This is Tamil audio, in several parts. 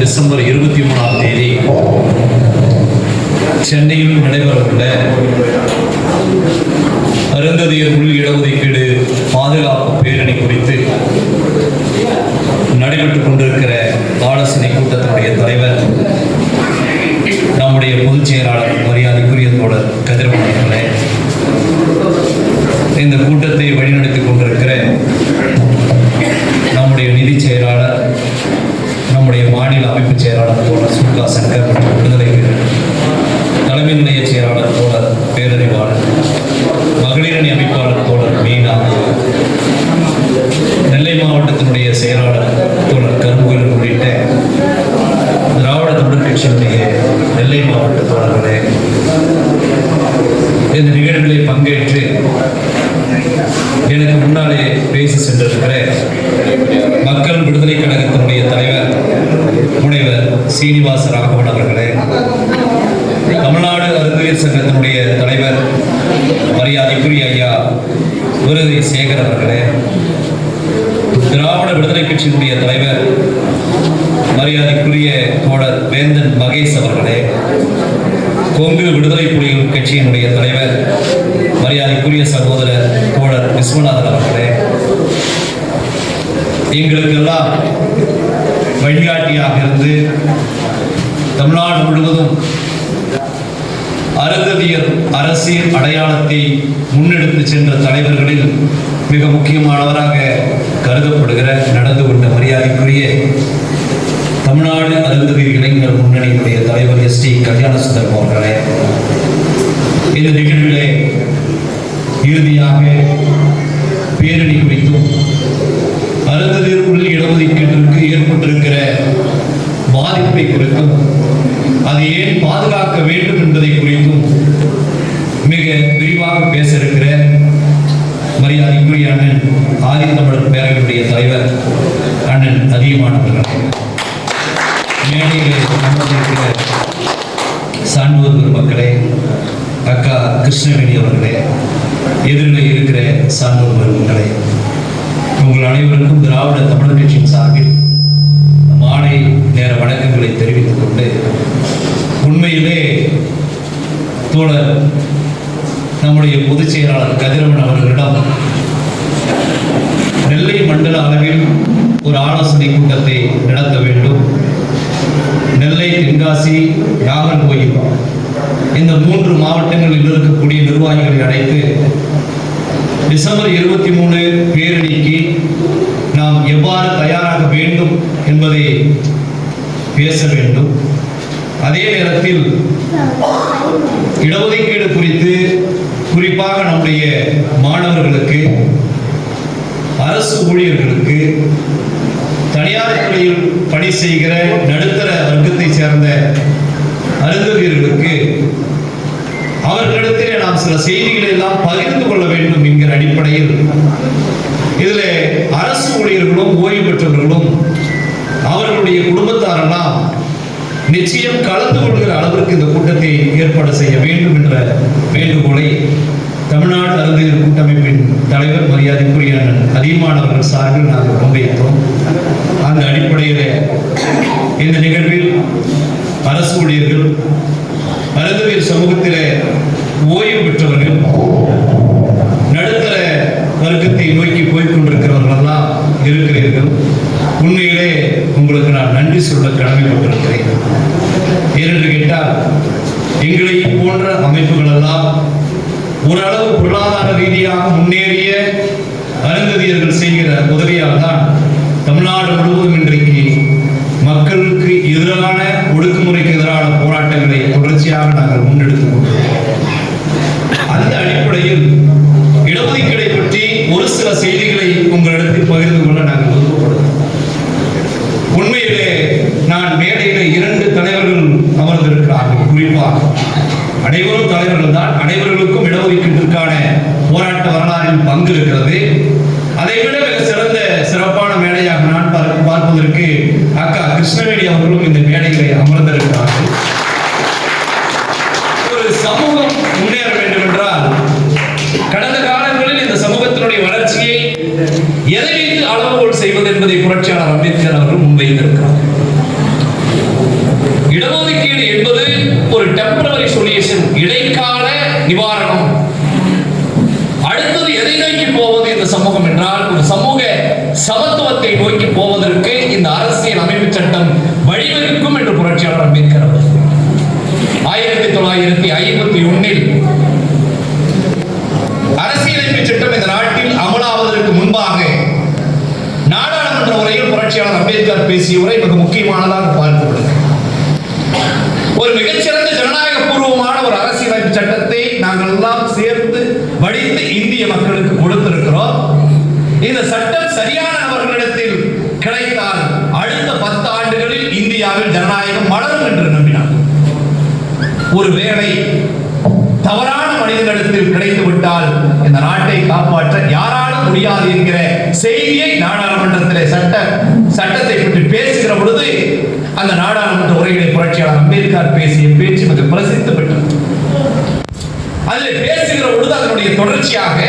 டிசம்பர் 23ஆம் தேதி சென்னையில் நடைபெறவுள்ள அருந்ததியர் உள் இடஒதுக்கீடு பாதுகாப்பு பேரணி குறித்து நடைபெற்றுக் கொண்டிருக்கிற ஆலோசனை கூட்டத்தினுடைய தலைவர் நம்முடைய பொதுச் செயலாளர் மரியாதைக்குரிய தோழர் கதிரவன் அவர்களே, இந்த கூட்டத்தை வழிநடத்திக் கொண்டிருக்கிற நம்முடைய நிதி செயலாளர், நம்முடைய மாநில அமைப்பு செயலாளர் தோழர் சுகா சங்கர் மற்றும் விடுதலை வீரர், தலைமை நிலைய செயலாளர் தோழர் பேரறிவாளர், மகளிரணி அமைப்பாளர் தோழர் மீனா, நெல்லை மாவட்டத்தினுடைய செயலாளர் தோழர் கரும்புகள் உள்ளிட்ட திராவிட தமிழர் கட்சியினுடைய நெல்லை மாவட்ட தோழர்களே, இந்த நிகழ்வுகளை பங்கேற்று எனக்கு முன்னாலே பேசி சென்றிருக்கிற மக்கள் விடுதலை கழகத்தினுடைய தலைவர் முனைவர் சீனிவாச ராகவன் அவர்களே, தமிழ்நாடு அருந்ததியர் சங்கத்தினுடைய தலைவர் மரியாதைக்குரிய ஐயா விருதை சேகர் அவர்களே, திராவிட விடுதலை கட்சியினுடைய தலைவர் மரியாதைக்குரிய தோழர் வேந்தன் மகேஷ் அவர்களே, கொங்கு விடுதலை புலிகள் கட்சியினுடைய தலைவர் மரியாதைக்குரிய சகோதரர் தோழர் விஸ்வநாதன் அவர்களே, எங்களுக்கெல்லாம் வழிகாட்டியாக இருந்து தமிழ்நாடு முழுவதும் அருந்ததியர் அரசியல் அடையாளத்தை முன்னெடுத்து சென்ற தலைவர்களில் மிக முக்கியமானவராக கருதப்படுகிற நடந்து கொண்ட மரியாதைக்குரிய தமிழ்நாடு அருந்ததியர் இளைஞர் முன்னணியினுடைய தலைவர் எஸ் டி கல்யாணசுந்தரம் அவர்களே, இந்த நிகழ்விலே இறுதியாக பேரணி குறித்தும் அருந்ததியர் உள் இடஒதுக்கீட்டிற்கு ஏற்பட்டிருக்கிற பாதிப்பை குறித்தும் அதை ஏன் பாதுகாக்க வேண்டும் என்பதை குறித்தும் மிக விரிவாக பேச இருக்கிற மரியாதைக்குரிய அண்ணன் ஆதி தமிழர் பேரவையுடைய தலைவர் அண்ணன் அதிகமானவர்கள், மேடையில் அமர்ந்திருக்கிற சான்றோர் பெருமக்களே, அக்கா கிருஷ்ணவேணி அவர்களே, எதிரில் இருக்கிற சான்றோர் பெருமக்களே, உங்கள் அனைவருக்கும் திராவிட தமிழர் கட்சியின் சார்பில் மாலை நேர வணக்கங்களை தெரிவித்துக் கொண்டு, உண்மையிலே தோழர் நம்முடைய பொதுச் செயலாளர் கதிரவன் அவர்களிடம் நெல்லை மண்டல அளவில் ஒரு ஆலோசனை கூட்டத்தை நடத்த வேண்டும், நெல்லை, தென்காசி, நாகர்கோயில் இந்த 3 மாவட்டங்களில் இருக்கக்கூடிய நிர்வாகிகளை அழைத்து டிசம்பர் 23 பேரணிக்கு நாம் எவ்வாறு தயாராக வேண்டும் என்பதை பேச வேண்டும். அதே நேரத்தில் இடஒதுக்கீடு குறித்து குறிப்பாக நம்முடைய மாணவர்களுக்கு, அரசு ஊழியர்களுக்கு, தனியார் துறையில் பணி செய்கிற நடுத்தர வர்க்கத்தை சேர்ந்த அருந்ததியர்களுக்கு அவர்களிடத்திலே நாம் சில செய்திகளை எல்லாம் பகிர்ந்து கொள்ள வேண்டும் என்கிற அடிப்படையில் இதில் அரசு ஊழியர்களும் ஓய்வு பெற்றவர்களும் அவர்களுடைய குடும்பத்தாரெல்லாம் நிச்சயம் கலந்து கொள்கிற அளவிற்கு இந்த கூட்டத்தை ஏற்பாடு செய்ய வேண்டும் என்ற வேண்டுகோளை தமிழ்நாடு அருந்ததியர் கூட்டமைப்பின் தலைவர் மரியாதைக்குரிய அதிகமானவர்கள் சார்பில் நாங்கள் முன்வைத்தோம். அந்த அடிப்படையில் இந்த நிகழ்வில் அரசு ஊழியர்கள், அருந்ததியர் சமூகத்திலே ஓய்வு பெற்றவர்கள், நடுத்தர வர்க்கத்தை நோக்கி போய்கொண்டிருக்கிறவர்களெல்லாம் இருக்கிறீர்கள். உண்மையிலே உங்களுக்கு நான் நன்றி சொல்ல கடமைப்பட்டிருக்கிறேன். ஏனென்று கேட்டால், எங்களை போன்ற அமைப்புகள் எல்லாம் ஓரளவு பொருளாதார ரீதியாக முன்னேறிய அருந்ததியர்கள் செய்கிற உதவியால் தான் தமிழ்நாடு முழுவதும் இன்றைக்கு மக்களுக்கு எதிரான, ஒடுக்குமுறைக்கு எதிரான போராட்டங்களை தொடர்ச்சியாக நாங்கள் முன்னெடுத்துக் கொண்டிருக்கிறோம். அந்த அடிப்படையில் இடஒதுக்கீடை பற்றி ஒரு சில செய்திகளை உங்களிடத்தில் பகிர்ந்து கொள்ள நாங்கள் விருப்பப்படுகிறோம். உண்மையிலே நான் மேடையிலே 2 தலைவர்கள் அமர்ந்திருக்கிறார்கள். குறிப்பாக அனைவரும் தலைவர்கள் தான். அனைவர்களுக்கும் இடஒதுக்கீட்டிற்கான போராட்ட வரலாற்றில் பங்கு இருக்கிறது. அதைவிட மிக சிறந்த சிறப்பான மேடையாக நான் பார்ப்பதற்கு அக்கா கிருஷ்ணவேணி அவர்களும் இந்த மேடைகளை அமர்ந்திருக்கிறார்கள். ஒரு சமூகம் முன்னேற வேண்டும் என்றால் கடந்த காலங்களில் இந்த சமூகத்தினுடைய வளர்ச்சியை எதை வைத்து அளவுகோல் செய்வது என்பதை புரட்சியாளர் அம்பேத்கர் அவர்கள் முன்வைத்திருக்கிறார். இடஒதுக்கீடு என்பது ஒரு டெம்பரரி சொல்யூஷன், இடைக்கால நிவாரணம். அடுத்தது எதை நோக்கி போவது இந்த சமூகம் என்றால், ஒரு சமூக சமத்துவத்தை நோக்கி போவதற்கு இந்த அரசியல் அமைப்பு சட்டம் வழிவகுக்கும் என்று புரட்சியாளர் அம்பேத்கர் 1951 அரசியலமைப்பு சட்டம் இந்த நாட்டில் அமலாவதற்கு முன்பாக நாடாளுமன்ற உரையில் புரட்சியாளர் அம்பேத்கர் பேசிய உரை மிக முக்கியமானதாக பார்க்கப்படுகிறது. ஒரு மிகச்சிறந்த ஜனநாயக பூர்வமான ஒரு அரசியலமைப்பு சட்டத்தை நாங்கள் எல்லாம் சேர்ந்து வடித்து இந்திய மக்களுக்கு கொடுத்திருக்கிறோம். இந்த சட்டம் சரியான நபர்களிடத்தில் கிடைத்தால் அடுத்த 10 ஆண்டுகளில் இந்தியாவில் ஜனநாயகம் மலரும் என்று நம்பினார். ஒருவேளை தவறான மனிதனிடத்தில் கிடைத்துவிட்டால் இந்த நாட்டை காப்பாற்ற யாராலும் முடியாது என்கிற செய்தியை நாடாளுமன்றத்தில் சட்டத்தை பற்றி பேசுகிற பொழுது அந்த நாடாளுமன்ற உரைகளை புரட்சியாளர் அம்பேத்கர் பேசிய பேச்சு மிக பிரசித்தி பெற்றது. அதில் பேசுகிற பொழுது அதனுடைய தொடர்ச்சியாக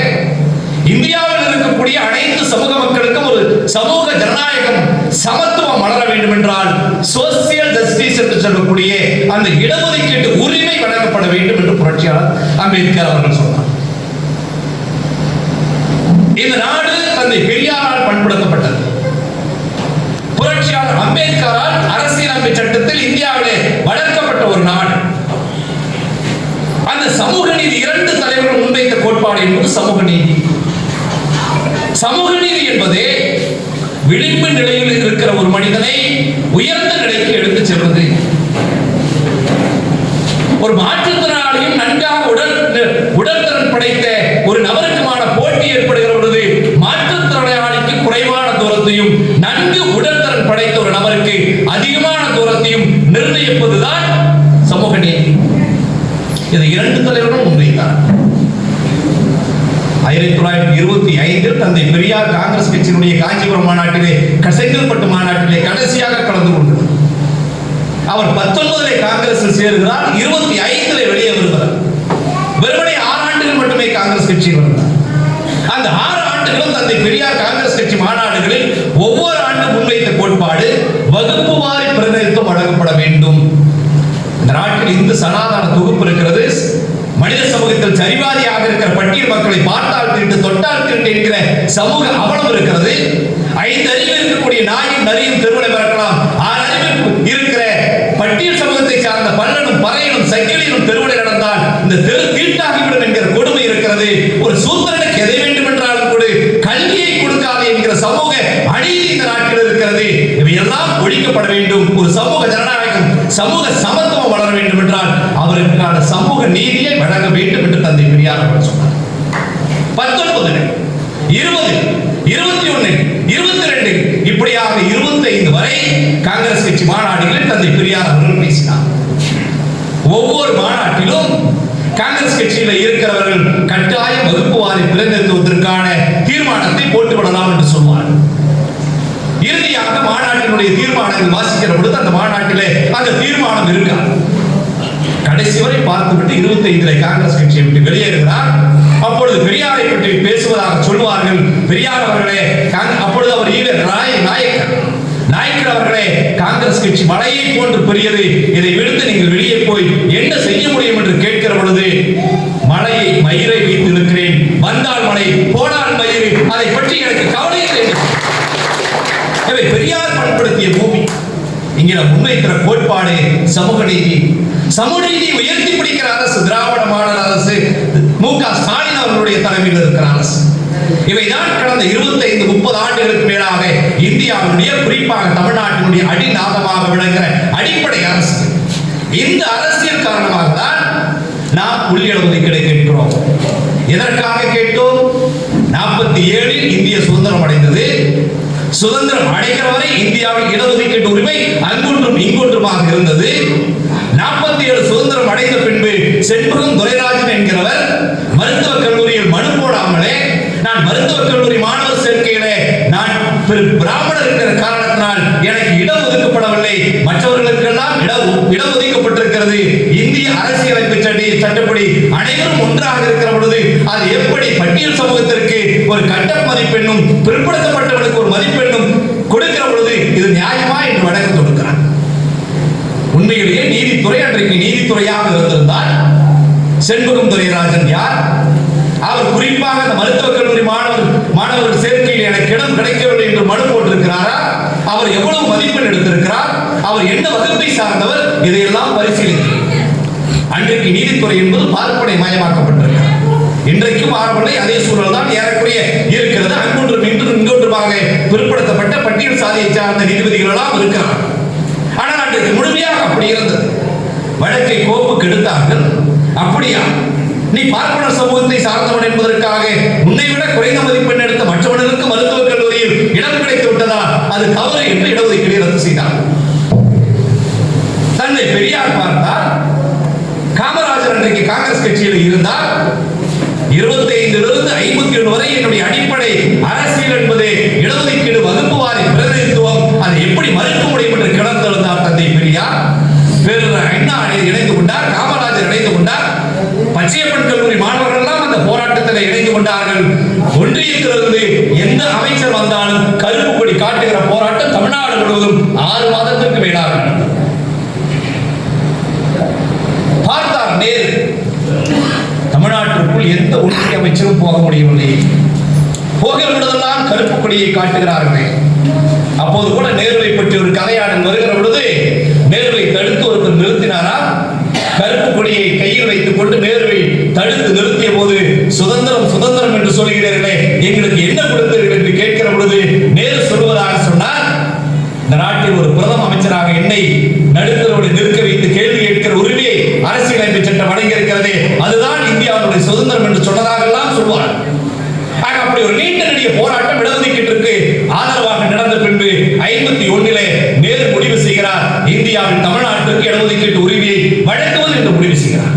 இந்தியாவில் இருக்கக்கூடிய அனைத்து சமூக மக்களுக்கும் ஒரு சமூக ஜனநாயகம் சமத்துவம் மலர வேண்டும் என்றால் சோசியல் ஜஸ்டிஸ் என்று சொல்லக்கூடிய அந்த இடஒதுக்கீட்டு உரிமை வழங்கப்பட வேண்டும் என்று புரட்சியாளர் அம்பேத்கர் அவர்கள் சொன்னார். இந்த நாடு தந்தை பெரியாரால் பண்படுத்தப்பட்டது. புரட்சியாளர் அம்பேத்கரால் அரசியலமைப்பு சட்டத்தில் இந்தியாவிலே வளர்க்கப்பட்ட ஒரு நாடு. அந்த சமூக நீதி 2 தலைவர்கள் முன்வைத்த கோட்பாடு என்பது சமூக நீதி. சமூக நீதி என்பதே விளிம்பு நிலையில் இருக்கிற ஒரு மனிதனை உயர்ந்த நிலைக்கு எடுத்து செல்வது. ஒரு மாற்றுத்திறனாளியும் நன்காக உடல்திறன் படைத்த ஒரு நபருக்குமான போட்டி ஏற்படுகிற பொழுது மாற்றுத்திறனாளிக்கு குறைவான தூரத்தையும் நன்கு உடல்திறன் படைத்த ஒரு நபருக்கு அதிகமான தூரத்தையும் நிர்ணயிப்பதுதான் சமூக நீதி. இதை 2 தலைவர்களும் முன்வைத்தார். 1925 தந்தை பெரியார் காங்கிரஸ் கட்சியினுடைய காஞ்சிபுரம் மாநாட்டிலே, செங்கல்பட்டு மாநாட்டிலே கடைசியாக கலந்து கொண்டார். அவர் 19 காங்கிரஸில் சேருகிறார், 25 வெளியே வருகிறார். வெறுமனே 6 ஆண்டுகள் மட்டுமே காங்கிரஸ் கட்சியில் இருந்தார். அந்த 6 ஆண்டுகளும் தந்தை பெரியார் காங்கிரஸ் கட்சி மாநாடுகளில் ஒவ்வொரு ஆண்டு முன்வைத்த கோட்பாடு வகுப்பு வாரி பிரதிநிதித்துவம் வழங்கப்பட வேண்டும். இந்த நாட்டில் இந்து சனாதன தொகுப்பு இருக்கிறது. மனித சமூகத்தில் சரிவாதியாக இருக்கிற பட்டியல் மக்களை பார்த்தால் திருட்டு தொட்டால் திருட்டு என்கிற சமூக அவலம் இருக்கிறது. 5 அறிவு இருக்கக்கூடிய நாயும் நரியும் தெருவிலை பறக்கலாம். 6 அறிவு இருக்கிற பட்டியல் சமூகத்தை சார்ந்த பல்லனும் பறையனும் சக்கிலியும் தெருவிலை நடந்தால் இந்த தெரு தீட்டாகிவிடும் என்கிற கொடுமை இருக்கிறது. ஒரு சூத்திரனுக்கு எதை வேண்டும் என்றாலும் கூட கல்வியை கொடுக்காது என்கிற சமூக அநீதி இந்த நாட்டில் இருக்கிறது. இவையெல்லாம் ஒழிக்கப்பட வேண்டும். ஒரு சமூக ஜனநாயகம், சமூக சமத்துவம் வளர வேண்டும் என்றால் அவருக்கான சமூக நீதியை வழங்க வேண்டும் என்று தந்தை பெரியார் அவர்கள் சொன்னார். 19, 20, 21, 22 இப்படியாக 25 வரை காங்கிரஸ் கட்சி மாநாடுகளில் தந்தை பெரியார் அவர்கள் பேசினார். ஒவ்வொரு மாநாட்டிலும் காங்கிரஸ் கட்சியில் இருக்கிறவர்கள் கட்டாய வகுப்பு வாரி பிரதிநிதித்துவத்திற்கான தீர்மானத்தை போட்டுவிடலாம் என்று சொல்வார். இறுதியாக மாநாட்டினுடைய தீர்மானங்கள் வாசிக்கிற பொழுது அந்த மாநாட்டிலே அந்த தீர்மானம் இருக்காது. கடைசி வரை பார்த்துவிட்டு 25 காங்கிரஸ் கட்சியை விட்டு வெளியேறுகிறார். அப்பொழுது பெரியாரை பற்றி பேசுவதாக சொல்வார்கள். பெரியார் அவர்களே, அப்பொழுது அவர் நாயக்கர் அவர்களே, காங்கிரஸ் கட்சி மலையை போன்று பெரியது, இதை விடுத்து நீங்கள் வெளியே போய் என்ன செய்ய முடியும் என்று கேட்கிற பொழுது மலையை மயிரை வைத்து இருக்கிறேன், வந்தால் மலை போனால் மயிறு, அதை பற்றி எனக்கு கவலை இல்லை. இவை பெரியார் பண்படுத்திய பூமி. இங்கே முன்வைக்கிற கோட்பாடு சமூக நீதி. சமூக நீதி உயர்த்தி பிடிக்கிற அரசு திராவிட மாடல் அரசு, மு.க. ஸ்டாலின் அவர்களுடைய தலைமையில் இருக்கிற அரசு. இவைதான் கடந்த 25-30 ஆண்டுகளுக்கு மேலாக இந்தியாவுடைய, குறிப்பாக தமிழ்நாட்டினுடைய அடிநாதமாக விளங்குகிற அடிப்படை அரசு. இந்த அரசியல் காரணமாக தான் நாம் உள்ளிடஒதுக்கீடு கேட்கிறோம். எதற்காக கேட்டோம்? 47 இந்திய சுதந்திரம் அடைந்தது. சுதந்திரம் அடைகிற வரை இந்தியாவில் இடஒதுக்கீட்டு உரிமை அங்கொன்றும் இங்கொன்றுமாக இருந்தது. 47 சுதந்திரம் அடைந்த பின்பு செண்பகம் துரைராஜன் என்கிறவர் மருத்துவக் கல்லூரியில் மனு போடாமலே, நான் மருத்துவக் கல்லூரி மாணவர் சேர்க்கையிலே நான் பிராமணர் இருக்கிற காரணத்தினால் எனக்கு இடம் ஒதுக்கப்படவில்லை, மற்றவர்களுக்கெல்லாம் இடம் ஒதுக்கப்பட்டிருக்கிறது. இந்திய அரசியலமைப்பு சட்டப்படி அனைவரும் ஒன்றாக இருக்கிற பொழுது அது எப்படி பட்டியல் சமூகத்திற்கு ஒரு கட்ட மதிப்பெண்ணும் பிற்படுத்தப்பட்டவர்களுக்கு ஒரு மதிப்பெண்ணும் கொடுக்கிற பொழுது இது நியாயமா என்று வழக்கு தொடுக்கிறார். உண்மையிலேயே நீதித்துறை அன்றைக்கு நீதித்துறையாக இருந்திருந்தால் செண்பகம் துரைராஜன் யார்? அவர் குறிப்பாக அந்த மருத்துவக் கல்லூரி மாணவர் சேர்க்கையில் எனக்கு இடம் கிடைக்கவில்லை என்று மனு போட்டிருக்கிறாரா? அவர் எவ்வளவு மதிப்பெண் எடுத்திருக்கிறார்? அவர் என்ன வகுப்பை சார்ந்தவர்? இதையெல்லாம் பரிசீலித்து அன்றைக்கு நீதித்துறை என்பது பார்ப்பனை மயமாக்கப்பட்டிருக்கிறார். இன்றைக்கும் ஆரம்பலை அதே சூழல் தான் ஏறக்குறைய இருக்கிறது. அங்கொன்றும் இன்றும் இங்கொன்றுமாக பிற்படுத்தப்பட்ட பட்டியல் சாதியை சார்ந்த நீதிபதிகள் எல்லாம் இருக்கிறார். ஆனால் அன்றைக்கு முழுமையாக அப்படி இருந்தது. வழக்கை கோப்புக்கு எடுத்தார்கள். அப்படியா, நீ பார்ப்பனர் சமூகத்தை சார்ந்தவன் என்பதற்காக உன்னை விட குறைந்த மதிப்பெண் எடுத்த மற்றவர்களுக்கு மருத்துவக் கல்லூரியில் இடம் கிடைத்து விட்டதா? அது தவறு என்று இடஒதுக்கீடு ரத்து செய்தார். தன்னை பெரியார் பார்த்தார். காமராஜர் அன்றைக்கு காங்கிரஸ் கட்சியில் இருந்தார். 25 57 வரை என்னுடைய அடிப்படை அரசியல் என்பது இடஒதுக்கீடு, வகுப்பு வாரி பிரதிநிதித்துவம், அதை எப்படி மறுக்க முடியும் என்று கிளர்ந்தெழுந்தார் தந்தை பெரியார். அண்ணா இணைந்து கொண்டார், காமராஜர் இணைந்து கொண்டார், பச்சையப்பன் கல்லூரி மாணவர்கள் எல்லாம் அந்த போராட்டத்தில் இணைந்து கொண்டார்கள். ஒன்றியத்திலிருந்து எந்த அமைச்சர் வந்தாலும் கருப்பு கொடி காட்டுகிற போராட்டம் தமிழ்நாடு முழுவதும் 6 மாதத்திற்கு மேலாக நடந்தது. பார்த்தார் நேரு, தமிழ்நாட்டிற்குள் எந்த ஒன்றிய அமைச்சரும் போக முடியவில்லை. போகிறவர்களெல்லாம் கருப்பு கொடியை காட்டுகிறார்கள். அப்போது கூட நேருவை பற்றி ஒரு கதையாடல் வருகிற பொழுது நேருவை தடுத்து ஒருவர் நிறுத்தினாரா? கருப்பு கொடியை கையில் வைத்துக் கொண்டு நேருவை தடுத்து நிறுத்திய போது சுதந்திரம் சுதந்திரம் என்று சொல்கிறீர்களே, எங்களுக்கு என்ன கொடுத்தீர்கள் என்று கேட்கிற பொழுது நேரு சொல்வதாக சொன்னார், இந்த நாட்டில் ஒரு பிரதம அமைச்சராக என்னை நடுத்தரோடு நிற்க வைத்து கேள்வி கேட்கிற உரிமையை அரசியலமைப்பு சட்டம் வழங்கியிருக்கிறது, அதுதான் இந்தியாவுடைய சுதந்திரம் என்று சொன்னதாக எல்லாம் சொல்வார். அப்படி ஒரு நீண்ட நெடிய போராட்டம் இடஒதுக்கீட்டிற்கு ஆதரவாக நடந்த பின்பு 51 நேரு முடிவு செய்கிறார், இந்தியாவில் தமிழ்நாட்டிற்கு இடஒதுக்கீட்டு உரிமையை வழங்குவது என்று முடிவு செய்கிறார்.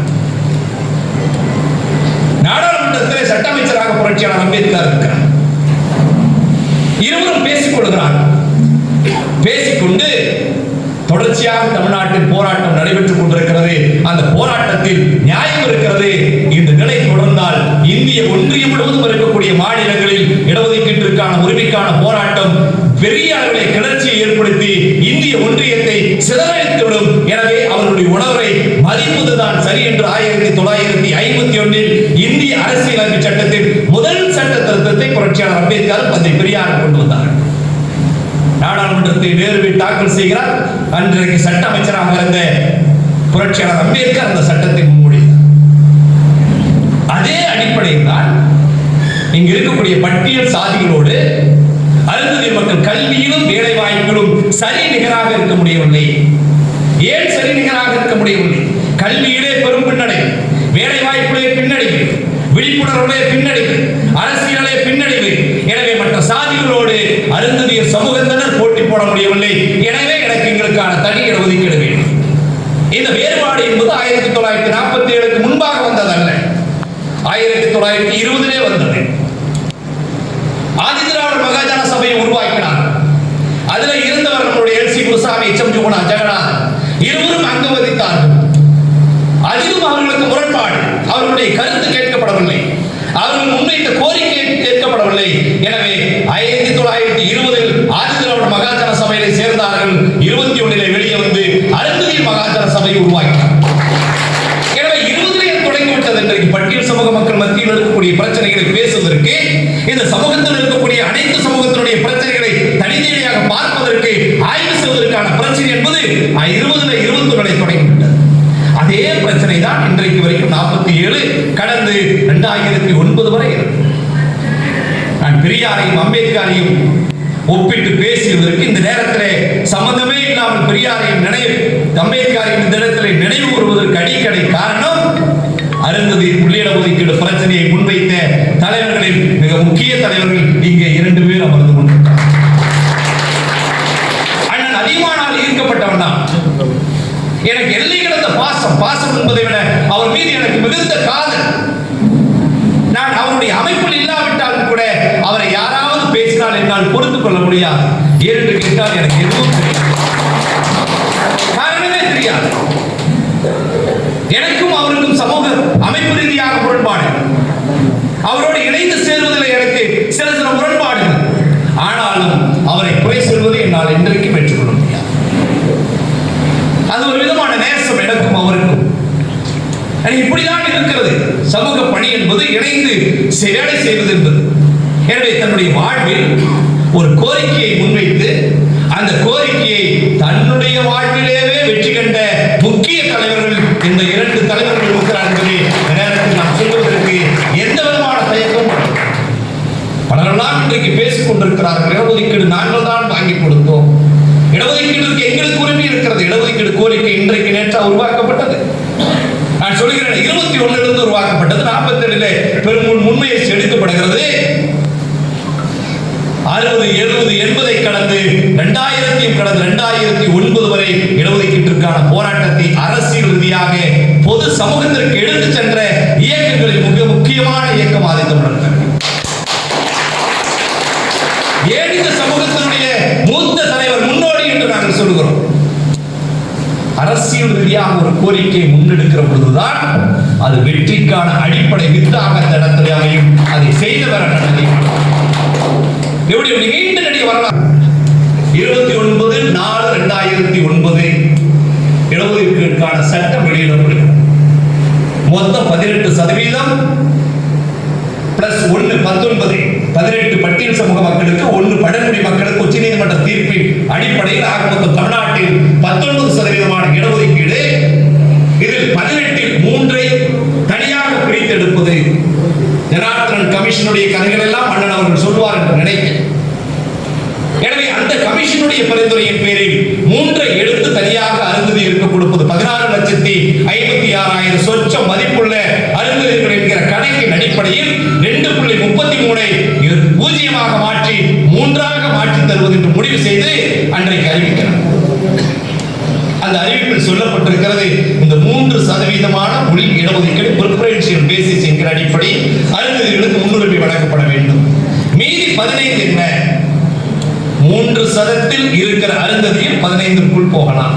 நாடாளுமன்றத்தில் சட்ட அமைச்சராக புரட்சியாளர் அம்பேத்கர் இருக்கிறார். இருவரும் பேசிக் கொள்கிறார். பேசிக்கொண்டு தொடர்ச்சியாக தமிழ்நாட்டில் போராட்டம் நடைபெற்றுக் கொண்டிருக்கிறது. அந்த போராட்டத்தில் நியாயம் இருக்கிறது. இந்த நிலை தொடர்ந்தால் இந்திய ஒன்றியம் முழுவதும் இருக்கக்கூடிய மாநிலங்களில் இடஒதுக்கீட்டிற்கான உரிமைக்கான போராட்டம் பெரிய அளவில் கிளர்ச்சியை ஏற்படுத்தி இந்திய ஒன்றியத்தை சிதறடித்துவிடும். எனவே அவர்களுடைய உணர்வை மதிப்பதுதான் சரி என்று 1951 இந்திய அரசியலமைப்பு சட்டத்தின் முதல் சட்ட திருத்தத்தை புரட்சியாளர் அம்பேத்கர் தந்தை பெரியார் கொண்டு வந்தார். நாடாளுமன்றத்தில் நேருவை தாக்கல் செய்கிறார். அன்றைக்கு சட்ட அமைச்சராக இருந்த புரட்சியாளர் அம்பேத்கர் அந்த சட்டத்தை முன்மொழிந்தார். அதே அடிப்படையில் தான் இங்கு இருக்கக்கூடிய பட்டியல் சாதிகளோடு அருந்ததி மக்கள் கல்வியிலும் வேலை வாய்ப்பிலும் சரி நிகராக இருக்க முடியவில்லை. ஏன் சரி நிகராக இருக்க முடியவில்லை? கல்வியிலே பெரும் பின்னடைவு, வேலை வாய்ப்பிலே பின்னடைவு, விழிப்புணர்வுடைய பின்னடைவு, அரசியலே பின்னடைவு. எனவே மற்ற சாதிகளோடு அருந்ததியர் சமூகத்தினர் போட்டி போட முடியவில்லை. எனவே எனக்கு எங்களுக்கான தனி இடஒதுக்கீடு வேண்டும். இந்த வேறுபாடு என்பது 1947க்கு முன்பாக வந்ததல்ல, 1920 வந்தது. ஆதிதிராவிடர் மகாஜன சபையை உருவாக்கினார். அதுல இருந்தவர் நம்முடைய எல்.சி. குருசாமி, எச்.எம். ஜெகநாதன் இருவரும் அங்கு வகித்தார்கள். அதிலும் அவர்களுக்கு முரண்பாடு, அவர்களுடைய கருத்து கேட்கப்படவில்லை, அவர்கள் முன்வைத்த கோரிக்கை கேட்கப்படவில்லை. எனவே 1920 ஆதிதிராவிடர் மகாஜன சபையிலே சேர்ந்தார்கள். 21 வெளியே வந்து அருந்ததி மகாஜன சபையை உருவாக்கினார். எனவே 20 தொடங்கிவிட்டது. இன்றைக்கு பட்டியல் சமூக மக்கள் மத்தியில் இருக்கக்கூடிய பிரச்சனைகளை பேசுவதற்கு, இந்த சமூகத்தில் இருக்கக்கூடிய அனைத்து சமூகத்தினுடைய பிரச்சனைகளை தனித்தனியாக பார்ப்பதற்கு, ஆய்வு செய்வதற்கான பிரச்சனை என்பது 2021 தொடங்கிவிட்டது. அதே பிரச்சனை தான் இன்றைக்கு வரைக்கும் 47 கடந்து 2009 வரை இருக்கு. நான் பெரியாரையும் அம்பேத்கரையும் ஒப்பிட்டு பேசியதற்கு இந்த நேரத்திலே சம்பந்தமே இல்லாமல் பெரியாரையும் அம்பேத்கரையும் இந்த நேரத்தில் நினைவு கூறுவதற்கு அடிக்கடி காரணம், அருந்ததி உள்ளிட ஒதுக்கீடு பிரச்சனையை முன்வைத்த தலைவர்களில் மிக முக்கிய தலைவர்கள் இங்கே 2 பேர் அமர்ந்து கொண்டிருக்கிறார். அண்ணன் அதிகமானால் ஈர்க்கப்பட்டவன் தான். எனக்கு எல்லை கடந்த பாசம் என்பதை விட அவர் மீது எனக்கு மிகுந்த காதல். நான் அவருடைய அமைப்பில் இல்லாவிட்டாலும் கூட அவரை யாராவது பேசினால் என்னால் பொறுத்துக் கொள்ள முடியாது. ஏனென்று கேட்டால் எனக்கு எதுவும் தெரியாது, காரணமே தெரியாது. எனக்கும் அவருக்கும் சமூக அமைப்பு ரீதியாக முரண்பாடு, அவரோடு இணைந்து சேர்வதில் எனக்கு சில முரண்பாடுகள். ஆனாலும் அவரை குறை சொல்வதை என்னால் இன்றைக்கும் ஏற்றுக்கொள்ள முடியாது. அது ஒரு விதமான வேலை செய்வது என்பது. எனவே தன்னுடைய வாழ்வில் ஒரு கோரிக்கையை முன்வைத்து அந்த கோரிக்கையை தன்னுடைய வாழ்விலேயே வெற்றி கண்ட முக்கிய தலைவர்கள் இந்த 2 தலைவர்கள் இருக்கிறார் என்பதை நேரத்தில் நாம் சொல்வதற்கு எந்த விதமான தயக்கம். பலரெல்லாம் இன்றைக்கு பேசிக் கொண்டிருக்கிறார்கள். இடஒதுக்கீடு நாங்கள் தான் வாங்கி கொடுத்தோம், இடஒதுக்கீடு எங்களுக்கு உரிமை இருக்கிறது. இடஒதுக்கீடு கோரிக்கை இன்றைக்கு நேற்றா உருவாக்கப்பட்டது. நான் சொல்கிறேன், 21 உருவாக்கப்பட்டது, 47 பெரும் முன்முயற்சி எடுக்கப்படுகிறது. 60, 70, 80 கடந்து 2000 கடந்து 2009 வரை இடஒதுக்கீட்டிற்கான போராட்டத்தை அரசியல் ரீதியாக பொது சமூகத்திற்கு எடுத்து சென்ற இயக்கங்களில் மிக முக்கியமான இயக்கம் ஆதித்தமிழர் கழகம். ஏன் இந்த சமூகத்தினுடைய மூத்த தலைவர் முன்னோடி என்று நாங்கள் சொல்கிறோம்? அரசியல் ரீதியாக ஒரு கோரிக்கையை முன்னெடுக்கிற பொழுதுதான் அது வெற்றிக்கான அடிப்படை வித்தாக இடத்துல அமையும். அதை செய்தவர் நீண்ட நடிகை வரலாறு. 29/4/2009 இடஒதுக்கீட்டிற்கான சட்டம் வெளியிடப்படுகிறது. மொத்தம் 18% பிளஸ் 1 19 18 பட்டியல் சமூக மக்களுக்கு 1 பழங்குடி மக்களுக்கு உச்சநீதிமன்ற தீர்ப்பின் அடிப்படையில் ஆக மொத்தம் தமிழ்நாட்டில் 19% இடஒதுக்கீடு. இதில் 18 3 தனியாக பிரித்து எடுப்பது. ஜனார்தனன் கமிஷனுடைய கதைகள் எல்லாம் அண்ணன் அவர்கள் சொல்வார் என்று நினைக்கிறேன். எனவே அந்த கமிஷனுடைய பரிந்துரையின் பேரில் 3 எடுத்து தனியாக அருந்ததி இருக்க கொடுப்பது. 16,56,000 சொச்ச மதிப்புள்ள அருந்ததிகள் என்கிற கணக்கின் அடிப்படையில் 2.33 பூஜ்ஜியமாக மாற்றி 3ஆக மாற்றி தருவது என்று முடிவு செய்து அன்றைக்கு அறிவிக்கிறார். அந்த அறிவிப்பில் சொல்லப்பட்டிருக்கிறது, இந்த 3% உள் இடஒதுக்கீடு பிரிஃபரன்ஷியல் பேசிஸ் என்கிற அடிப்படை அருந்ததிகளுக்கு முன்னுரிமை வழங்கப்பட வேண்டும். மீதி 15 என்ன? 3% இருக்கிற அருந்ததியில் 15க்குள் போகலாம்.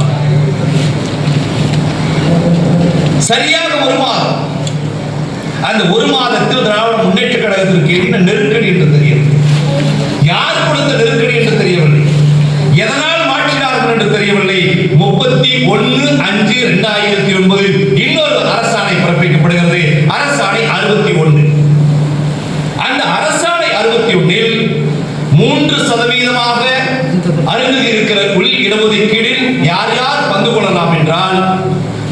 சரியாக 1 மாதம். அந்த 1 மாதத்தில் திராவிட முன்னேற்ற கழகத்திற்கு என்ன நெருக்கடி என்று தெரியும். யார் கொடுத்த நெருக்கடி என்று தெரியவில்லை. எதனால் மாற்றினார்கள் என்று தெரியவில்லை. 31/5/2009 இன்னொரு அரசாணை பிறப்பிக்கப்படுகிறது. அரசாணை 61. அந்த அரசாணை 61 3% அருந்ததி இருக்கிற உள் இடஒதுக்கீடில் யார் யார் பங்கு கொள்ளலாம் என்றால்,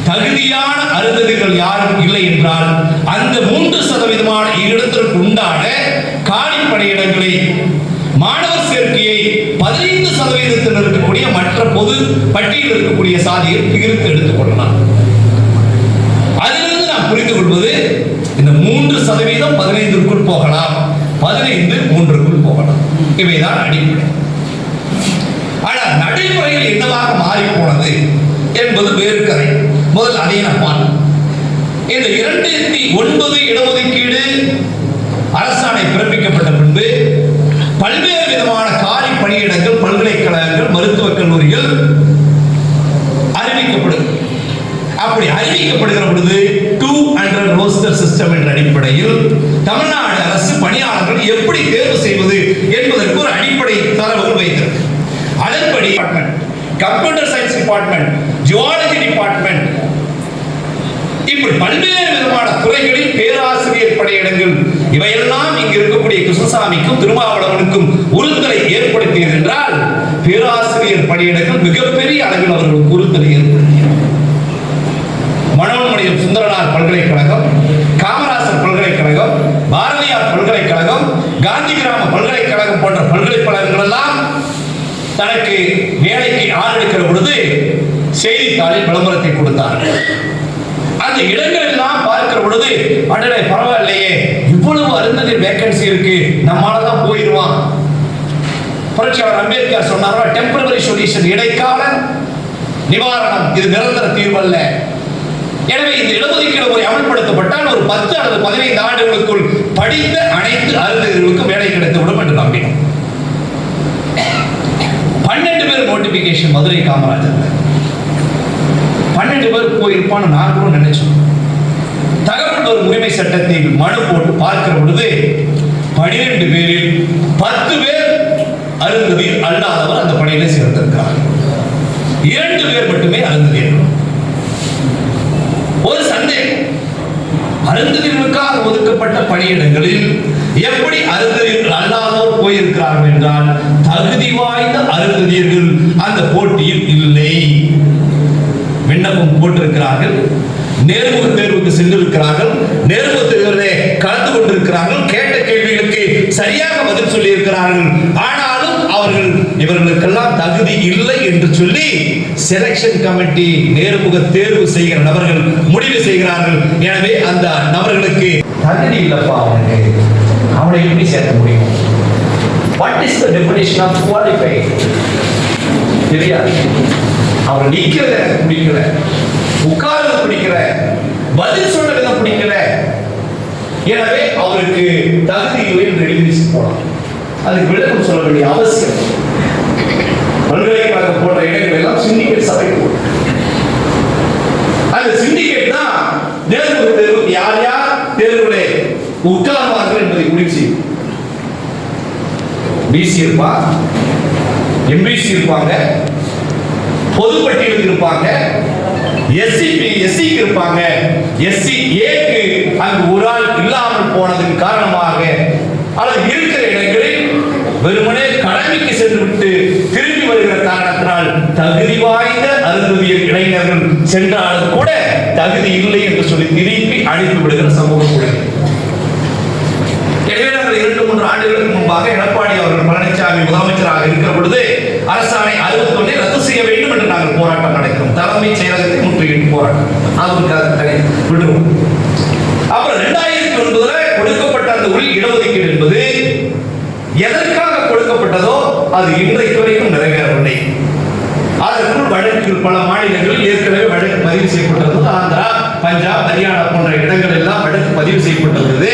தகுதியான அருந்ததிகள் யாரும் இல்லை என்றால் அந்த 3% இடத்திற்கு உண்டான காலி பணியிடங்களை மாணவர் சேர்க்கையை 15% இருக்கக்கூடிய மற்ற பொது பட்டியலில் இருக்கக்கூடிய சாதியை பிரித்து எடுத்துக் கொள்ளலாம். அதிலிருந்து நாம் புரிந்து கொள்வது, இந்த 3% 15க்குள் போகலாம், 15 3க்குள் போகலாம். இவைதான் அடிப்படை. ஆனால் நடைமுறையில் என்னவாக மாறி போனது என்பது வேறு கதை. முதல் அதை நாம் பார்ப்போம். இந்த 2009 இடஒதுக்கீடு அரசாணை பிறப்பிக்கப்பட்ட பின்பு பல்வேறு விதமான காலி பணியிடங்கள் பல்கலைக்கழகங்கள் மருத்துவக் கல்லூரிகள் அறிவிக்கப்படும். அப்படி அறிவிக்கப்படுகிற பொழுது 200 ரோஸ்டர் சிஸ்டம் என்ற அடிப்படையில் தமிழ்நாடு அரசு பணியாளர்கள் எப்படி தேர்வு செய்வது என்பதற்கு ஒரு அடிப்படை தரவுகள் வைத்திருக்கு. அதன்படி computer science department, zoology department, இப்படி பல்வேறு விதமான துறைகளில் பேராசிரியர் பணியிடங்கள், இவையெல்லாம் இங்கு இருக்கக்கூடிய கிருஷ்ணசாமிக்கும் திருமாவளவனுக்கும் உறுத்தலை ஏற்படுத்தியது என்றால், பேராசிரியர் பணியிடங்கள் மிகப்பெரிய அளவில் அவர்களுக்கு உறுத்தலை ஏற்படுத்தியது. மனோன்மணியம் சுந்தரனார் பல்கலைக்கழகம், காமராசர் பல்கலைக்கழகம், பாரதியார் பல்கலைக்கழகம், காந்தி கிராம பல்கலைக்கழகம் போன்ற பல்கலைக்கழகங்கள் எல்லாம் தனக்கு வேலைக்கு ஆரம்பிக்கிற பொழுது செய்தித்தாளில் விளம்பரத்தை கொடுத்தார்கள். அந்த இடங்கள் எல்லாம் பார்க்கிற பொழுது, அடடே பரவாயில்லையே, இவ்வளவு அருந்ததி வேகன்சி இருக்கு, நம்மளாலதான் போயிடுவான். புரட்சியாளர் அம்பேத்கர் சொன்னாரோ, டெம்பரரி சொல்யூஷன், இடைக்கால நிவாரணம், இது நிரந்தர தீர்வு அல்ல. எனவே இந்த இடஒதுக்கீடு முறை அமல்படுத்தப்பட்டால் ஒரு 10 அல்லது 15 ஆண்டுகளுக்குள் படித்த அனைத்து அருந்ததிகளுக்கும் வேலை கிடைத்துவிடும் என்று நம்பினோம். 12 பேர் நோட்டிபிகேஷன் மதுரை காமராஜர், 12 பேர் போயிருப்பான்னு நாங்களும் நினைச்சோம். தகவல் ஒரு உரிமை சட்டத்தில் மனு போட்டு பார்க்கிற பொழுது 12 பேரில் 10 பேர் அருந்ததியில் அல்லாதவர் அந்த பணியில சேர்ந்திருக்கிறார். 2 பேர் மட்டுமே அருந்ததியர். ஒரு சந்தேகம், அருந்ததியர்களுக்காக ஒதுக்கப்பட்ட பணியிடங்களில் எப்படி அருந்ததியர்கள் அல்லாதோர் போயிருக்கிறார்கள் என்றால் தகுதி வாய்ந்த அருந்ததியர்கள் அந்த போட்டியில் இல்லை. விண்ணப்பம் போட்டிருக்கிறார்கள், நேர்முக தேர்வுக்கு சென்றிருக்கிறார்கள், நேர்முக தேர்விலே கலந்து கொண்டிருக்கிறார்கள், கேட்ட கேள்விகளுக்கு சரியாக பதில் சொல்லி இருக்கிறார்கள். ஆனாலும் அவர்கள் இவர்களுக்கெல்லாம் தகுதி இல்லை என்று சொல்லி செலக்ஷன் கமிட்டி நேர்முக தேர்வு செய்கிற நபர்கள் முடிவு செய்கிறார்கள். எனவே அந்த நபர்களுக்கு தகுதி இல்லப்பா, அவனை எப்படி சேர்க்க முடியும்? What is the definition of qualified? தெரியாது. அவர் நிற்கிறது எனக்கு பிடிக்கல, உட்கார்ந்து பிடிக்கல, பதில் சொல்ல விதம் பிடிக்கல, எனவே அவருக்கு தகுதி இல்லை என்று எழுதி போலாம். அதுக்கு விளக்கம் சொல்ல வேண்டிய அவசியம். பல்கலைக்கழகம் போன்ற இடங்கள் எல்லாம் சிண்டிகேட் சபை, அந்த சிண்டிகேட் தான் நேர்முக தேர்வு யார் யார் தேர்வுகளை உட்கார்வார்கள் என்பதை முடிச்சு. பிசி இருப்பா, எம்பிசி இருப்பாங்க, பொதுப்பட்டியலுக்கு இருப்பாங்க, எஸ்சிக்கு இருப்பாங்க. எஸ்சி ஏக்கு அங்கு ஒரு ஆள் இல்லாமல் போனதன் காரணமாக அல்லது இருக்கிற இடங்களில் வெறுமனே கடமைக்கு சென்று விட்டு திரும்பி வருகிற காரணத்தினால் தகுதி வாய்ந்த அருந்ததியர் இளைஞர்கள் சென்றாலும் கூட தகுதி இல்லை என்று சொல்லி திருப்பி அனுப்பி விடுகிற சமூகம் கூட. எனவே நாங்கள் 2-3 ஆண்டுகளுக்கு முன்பாக எடப்பாடி அவர்கள் பழனிசாமி முதலமைச்சராக இருக்கிற பொழுது அரசாணை 61 ரத்து செய்ய வேண்டும் என்று நாங்கள் போராட்டம் நடக்கிறோம். தலைமை செயலகத்தை முற்றுகையிட்டு போராட்டம். விடுவோம். அப்புறம் 2009 கொடுக்கப்பட்ட அந்த உள் இடஒதுக்கீடு என்பது எதற்காக கொடுக்கப்பட்டதோ அது இன்றைக்கு வரைக்கும் நிறைவேறவில்லை. அதற்குள் வழக்குகள் பல மாநிலங்களில் ஏற்கனவே வழக்கு பதிவு செய்யப்பட்டிருந்தது. ஆந்திரா, பஞ்சாப், ஹரியானா போன்ற இடங்கள் எல்லாம் வழக்கு பதிவு செய்யப்பட்டிருந்தது.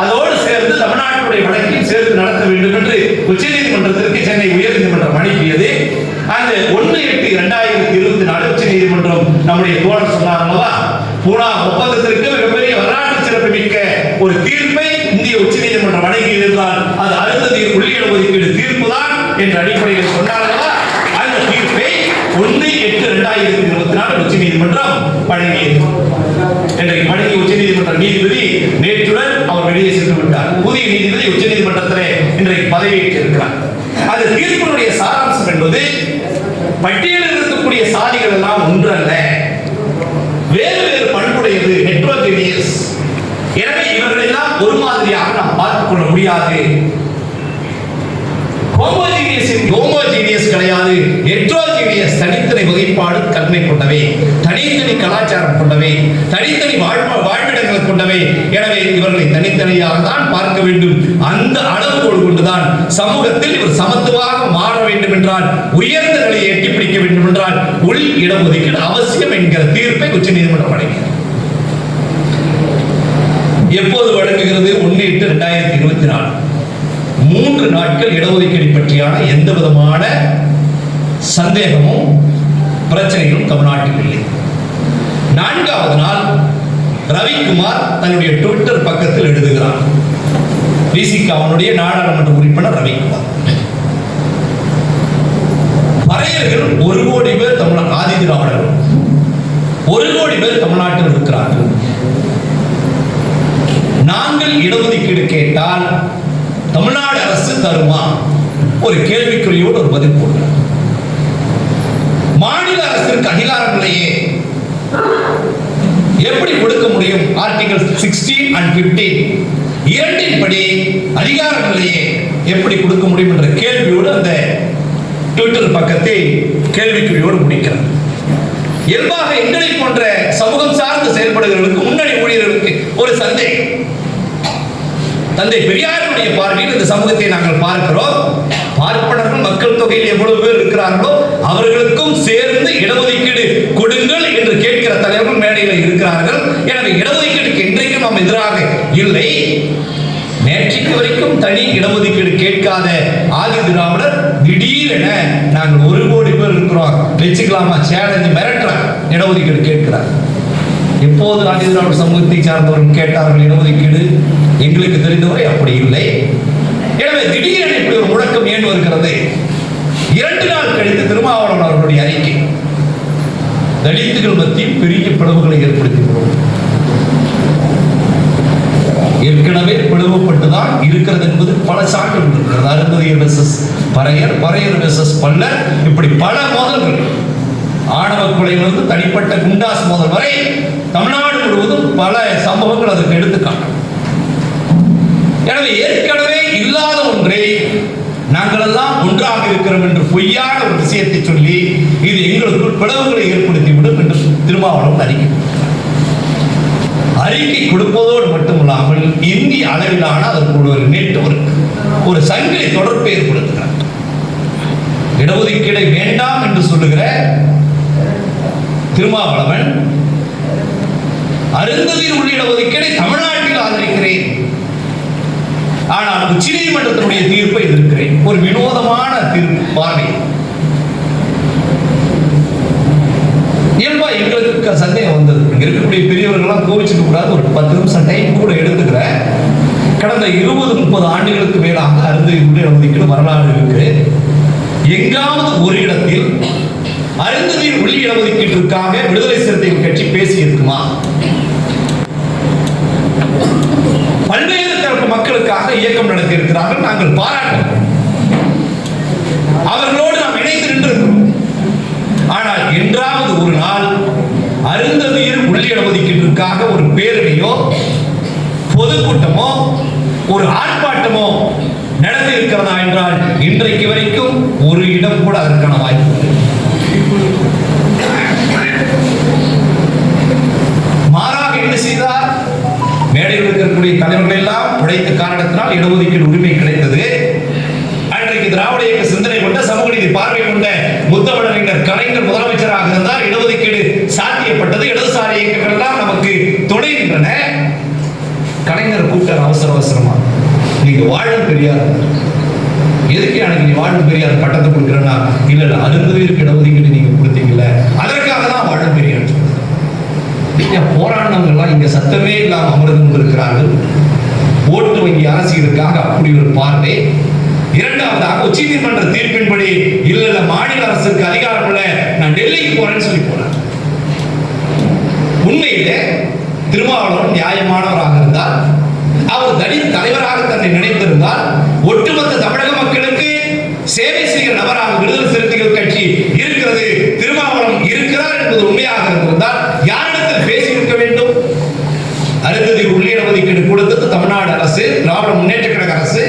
அதோடு சேர்ந்து தமிழ்நாட்டுடைய வழக்கையும் சேர்த்து நடத்த வேண்டும் என்று உச்சநீதிமன்றத்திற்கு சென்னை உயர்நீதிமன்றம் அனுப்பியது. அந்த 1/8/2024 உச்சநீதிமன்றம் நம்முடைய தோழர் சொன்னார்களா, பூனா ஒப்பந்தத்திற்கு மிகப்பெரிய வரலாற்று சிறப்பு மிக்க ஒரு தீர்ப்பை இந்திய உச்சநீதிமன்றம் வழங்கியிருந்தால் அது அருந்ததியர் உள் இடஒதுக்கீடு தீர்ப்பு தான் என்ற அடிப்படையில் சொன்னார்களா. அந்த தீர்ப்பை 1/8/2024 உச்சநீதிமன்றம் வழங்கியது. இன்றைக்கு வழங்கிய உச்சநீதிமன்ற நீதிபதி நேற்றுடன் அவர் வெளியே சென்று விட்டார். புதிய நீதிபதி உச்சநீதிமன்றத்திலே இன்றைக்கு பதவியேற்றிருக்கிறார். அந்த தீர்ப்பினுடைய சாராம்சம் என்பது பட்டியலில் இருக்கக்கூடிய சாதிகள் எல்லாம் ஒன்றல்ல, வேறு வேறு பண்புடையது, ஹெட்ரோஜெனியஸ். எனவே இவர்கள் எல்லாம் ஒரு மாதிரியாக நாம் பார்த்துக் கொள்ள முடியாது. ஹோமோஜீனியஸ் கிடையாது, ஹெட்ரோஜீனியஸ். தனித்தனி வகைப்பாடு தன்மை கொண்டவை, தனித்தனி கலாச்சாரம் கொண்டவை, தனித்தனி வாழ்விடங்கள் கொண்டவை. எனவே இவர்களை தனித்தனியாக தான் பார்க்க வேண்டும். அந்த அளவுகோடு கொண்டுதான் சமூகத்தில் இவர் சமத்துவமாக மாற வேண்டும் என்றால், உயர்ந்த நிலையை எட்டி பிடிக்க வேண்டும் என்றால் உள் இடஒதுக்கீடு அவசியம் என்கிற தீர்ப்பை உச்சநீதிமன்றம் வழங்கியது. எப்போது வழங்குகிறது? 1/8/2024. 3 நாட்கள் இடஒதுக்கீடு பற்றியான எந்த விதமான சந்தேகமும் பிரச்சனைகளும் தமிழ்நாட்டில் இல்லை. 4வது நாள் ரவிக்குமார் தன்னுடைய ட்விட்டர் பக்கத்தில் எழுதுகிறார். விசிகாவுடைய நாடாளுமன்ற உறுப்பினர் ரவிக்குமார், பறையர்கள் 1 கோடி பேர் தமிழ் ஆதி திராவிடர்கள் 1 கோடி பேர் தமிழ்நாட்டில் இருக்கிறார்கள். நாங்கள் இடஒதுக்கீடு கேட்டால் தமிழ்நாடு அரசு தருமா? ஒரு கேள்விக்குறியோடு ஒரு பதில் போடுகிறார். மாநில அரசிற்கு அதிகாரம் இல்லையே, எப்படி கொடுக்க முடியும்? ஆர்டிகல் 16 and 15 இரண்டின் படி அதிகாரம் இல்லையே, எப்படி கொடுக்க முடியும் என்ற கேள்வியோடு அந்த ட்விட்டர் பக்கத்தை கேள்விக்குறியோடு முடிக்கிறார். இயல்பாக எங்களை போன்ற சமூகம் சார்ந்து செயல்படுகிறவர்களுக்கு, முன்னணி ஊழியர்களுக்கு ஒரு சந்தேகம். தந்தை பெரியாருடைய பார்வையில் இந்த சமூகத்தை நாங்கள் பார்க்கிறோம். பார்ப்பனர்கள் மக்கள் தொகையில் எவ்வளவு பேர் இருக்கிறார்களோ அவர்களுக்கும் சேர்ந்து இடஒதுக்கீடு கொடுங்கள் என்று கேட்கிற தலைவர்கள் மேடையில் இருக்கிறார்கள். எனவே இடஒதுக்கீடுக்கு இன்றைக்கும் நாம் எதிராக இல்லை. நேற்றைக்கு வரைக்கும் தனி இடஒதுக்கீடு கேட்காத ஆதி திராவிடர் திடீரென நாங்கள் 1 கோடி பேர் இருக்கிறோம் வச்சுக்கலாமா சேலஞ்சு மிரட்டுறாங்க, இடஒதுக்கீடு கேட்கிறார். எப்போது ஆதி திராவிட சமூகத்தை சார்ந்தவர்கள் கேட்டார்கள் இடஒதுக்கீடு? எங்களுக்கு தெரிந்தவரை அப்படி இல்லை. எனவே திடீரென இப்படி ஒரு முழக்கம் ஏன் வருகிறது? 2 நாள் கழித்து திருமாவளவன் அவர்களுடைய அறிக்கை, தலித்துகள் மத்தியில் பெரிய பிளவுகளை ஏற்படுத்துகிறோம். ஏற்கனவே பிளவுபட்டுதான் இருக்கிறது என்பது பல சான்றுகள் இருக்கிறது. அருந்ததியர் வெர்சஸ் பறையர், பறையர் வெர்சஸ் பல்லர், இப்படி பல மோதல்கள், ஆணவ கொலையிலிருந்து தனிப்பட்ட குண்டாஸ் மோதல் வரை தமிழ்நாடு முழுவதும் பல சம்பவங்கள் அதற்கு எடுத்துக்காட்டும். எனவே ஏற்கனவே இல்லாத ஒன்றை நாங்கள் எல்லாம் ஒன்றாக இருக்கிறோம் என்று பொய்யான ஒரு விஷயத்தை சொல்லி இது எங்களுக்குள் பிளவுகளை ஏற்படுத்திவிடும் என்று திருமாவளவன் அறிக்கை கொடுப்பதோடு மட்டுமில்லாமல் இந்திய அளவிலான அதற்கு ஒரு நெட்வொர்க், ஒரு சங்கிலி தொடர்பை ஏற்படுத்துகிறார். இடஒதுக்கீடை வேண்டாம் என்று சொல்லுகிற திருமாவளவன் அருந்ததியர் உள்ள இடஒதுக்கீடை தமிழ்நாட்டில் ஆதரிக்கிறேன், ஆனால் உச்சநீதிமன்றத்தினுடைய தீர்ப்பை எதிர்க்கிறேன். ஒரு வினோதமான தீர்ப்பு பார்வை. இயல்பா எங்களுக்கு சந்தேகம் வந்தது. இங்க இருக்கக்கூடிய பெரியவர்கள்லாம் கோவிச்சுக்க கூடாது, ஒரு 10 நிமிஷம் டைம் கூட எடுத்துக்கிறேன். கடந்த 20-30 ஆண்டுகளுக்கு மேலாக அருந்ததியர் உள்ள இடஒதுக்கீடு வரலாறு இருக்கு. எங்காவது ஒரு இடத்தில் அருந்ததியர் உள்ள இடஒதுக்கீட்டிற்காக விடுதலை சிறுத்தைகள் கட்சி பேசி இருக்குமா? பல்வேறு தரப்பு மக்களுக்காக இயக்கம் நடத்தி இருக்கிறார்கள், நாங்கள் பாராட்டுகிறோம். அவர்களோடு நாம் இணைந்து நின்றிருக்கிறோம். ஆனால் என்றாவது ஒரு நாள் அருந்ததியர் உள்ள இடஒதுக்கீட்டிற்காக ஒரு பேரணியோ பொதுக்கூட்டமோ ஒரு ஆர்ப்பாட்டமோ நடத்தி இருக்கிறதா என்றால் இன்றைக்கு வரைக்கும் ஒரு இடம் கூட அதற்கான வாய்ப்பு இல்லை. மாறாக என்ன செய்தார்? மேடையில் இருக்கக்கூடிய தலைவர்கள் எல்லாம் உழைத்த காரணத்தினால் இடஒதுக்கீடு உரிமை கிடைத்தது. அன்றைக்கு திராவிட இயக்க சிந்தனை கொண்ட சமூக நீதி பார்வை கொண்ட முத்தமிழறிஞர் கலைஞர் முதலமைச்சராக இருந்தால் இடஒதுக்கீடு சாத்தியப்பட்டது. இடதுசாரி இயக்கங்கள் எல்லாம் நமக்கு துணை நின்றன. கலைஞர் கூப்பிட்டார் அவசரமா, நீங்க வாழும் பெரியார், எதுக்கு எனக்கு நீ வாழும் பெரியார் பட்டத்தை கொடுக்கிறேன்னா, இல்ல அருந்ததியருக்கு இடஒதுக்கீடு நீங்க கொடுத்தீங்கல்ல, அதற்காக தான் வாழும் பெரியார். போராடினவங்க எல்லாம் இங்க சத்தமே இல்லாம அமர்ந்து கொண்டிருக்கிறார்கள். ஓட்டு வங்கி அரசியலுக்காக அப்படி ஒரு பார்வை. இரண்டாவதாக உச்சநீதிமன்ற தீர்ப்பின்படி இல்ல மாநில அரசுக்கு அதிகாரம் இல்லை, நான் டெல்லிக்கு போறேன்னு சொல்லி போனார். உண்மையிலே திருமாவளவன் நியாயமானவராக இருந்தால், அவர் தலித் தலைவராக தன்னை நினைத்திருந்தால், ஒட்டுமொத்த தமிழக மக்களுக்கு சேவை செய்கிற நபராக விடுதலை சிறுத்தைகள் கட்சி இருக்கிறது, திருமாவளவன் இருக்கிறார் என்பது உண்மையாக இருந்திருந்தால் யாரிடத்தில் பேசியிருக்க வேண்டும்? அருந்ததியர் உள்ள இடஒதுக்கீடு கொடுத்தது தமிழ்நாடு அரசு, திராவிட முன்னேற்ற கழக அரசு.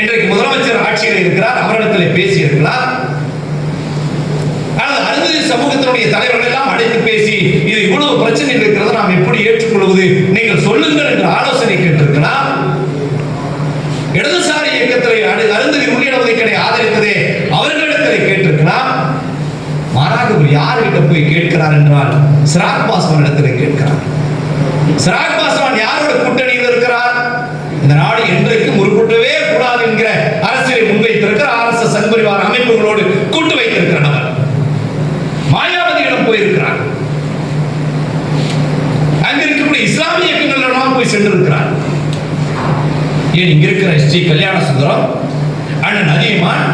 இன்றைக்கு முதலமைச்சர் ஆட்சியில் இருக்கிறார், அவரிடத்தில் பேசியிருக்கிறார். அருந்ததியர் சமூகத்தினுடைய தலைவர்கள் எல்லாம் அழைத்து பேசி இது இவ்வளவு பிரச்சனை இருக்கிறது, நாம் எப்படி ஏற்றுக்கொள்வது, நீங்கள் சொல்லுங்கள் என்று ஆலோசனை கேட்டிருக்கிறார். இடதுசாரி இயக்கத்தில் அருந்ததியர் உள்ள இடஒதுக்கீடை ஆதரித்ததே அவர்களிடத்தில் கேட்டிருக்கிறார். மாறாக யார்கிட்ட போய் கேட்கிறார் என்றால் சிராக் பாஸ்வான் இடத்தில் கேட்கிறார். சிராக் பாஸ்வான் யாரோட கூட்டணியில் இருக்கிறார்? இந்த நாடு என்றைக்கும் உருப்பட்டவே கூடாது என்கிற அரசியலை முன்வைத்திருக்கிற RSS சங்பரிவார அமைப்புகளோடு கூட்டு வைத்திருக்கிற நபர். மாயாவதியிடம் போயிருக்கிறார். அங்க இருக்கக்கூடிய இஸ்லாமிய இயக்கங்கள் போய் சென்றிருக்கிறார். ஏன் இங்க இருக்கிற ஸ்ரீ கல்யாண சுந்தரம், அண்ணன் அதியமான்,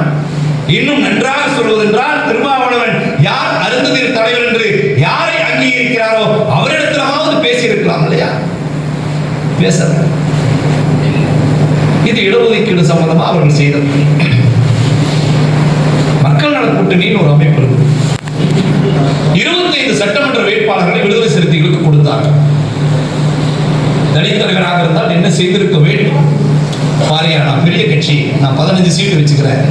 இன்னும் நன்றாக சொல்வதென்றால் திருமாவளவன் யார் அருந்ததியர் தலைவர் என்று யாரை அங்கீகரிக்கிறாரோ அவரிடத்திலாவது பேசியிருக்கலாம் இல்லையா? பேச இது இடஒதுக்கீடு சம்பந்தமா அவர்கள் செய்தது. மக்கள் நல கூட்டணியின் ஒரு அமைப்பு இருக்கு. 25 சட்டமன்ற வேட்பாளர்களை விடுதலை சிறுத்தைகளுக்கு கொடுத்தார்கள். தலித் தலைவராக இருந்தால் என்ன செய்திருக்க வேண்டும்? பாரியா, நான் பெரிய கட்சி, நான் 15 சீட்டு வச்சுக்கிறேன்,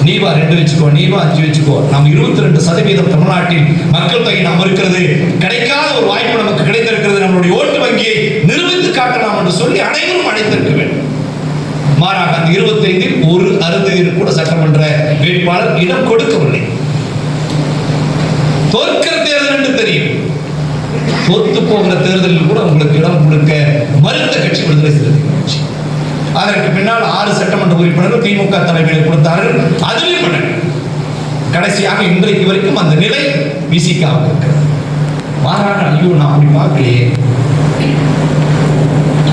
நீவா 2 வச்சுக்கோ, நீவா 5 வச்சுக்கோ, நம்ம 22% தமிழ்நாட்டில் மக்கள் தொகை நாம் இருக்கிறது, கிடைக்காத ஒரு வாய்ப்பு நமக்கு கிடைத்திருக்கிறது, நம்மளுடைய ஓட்டு வங்கியை நிரூபித்து காட்டலாம் என்று சொல்லி அனைவரும் அழைத்திருக்க வேண்டும். மாறாக அந்த 25 ஒரு அருந்ததியர் கூட சட்டமன்ற வேட்பாளர் இடம் கொடுக்கவில்லை. தோற்கிற தேர்தல் என்று தெரியும், தோத்து போகிற தேர்தலில் கூட உங்களுக்கு இடம் கொடுக்க மறுத்த கட்சி விடுதலை சிறுத்தைகள் கட்சி. அதற்கு பின்னால் 6 சட்டமன்ற உறுப்பினர்கள் திமுக தலைமையில் கொடுத்தார்கள், அதிலும் கடைசியாக இன்றைக்கு வரைக்கும் அந்த நிலை விசிக்காக இருக்கிறது. மாறாக ஐயோ நான் அப்படி பார்க்கலையே,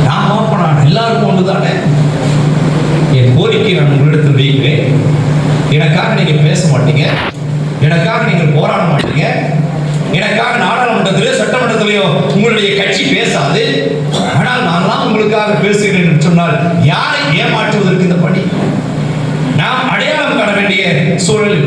நான் பார்ப்பேன், எல்லாருக்கும் ஒன்றுதானே. என் கோரிக்கை நான் உங்களிடத்தில் வைக்கிறேன். எனக்காக நீங்க பேச மாட்டீங்க, எனக்காக நீங்கள் போராட மாட்டீங்க, எனக்காக நாடாளுமன்றத்திலேயோ சட்டமன்றத்திலேயோ உங்களுடைய கட்சி பேசாது. ஆனால் நான்லாம் உங்களுக்காக பேசுகிறேன் என்று சொன்னால் யாரை ஏமாற்றுவதற்கு இந்த பணி? நாம் அடையாளம் காண வேண்டிய சூழல்.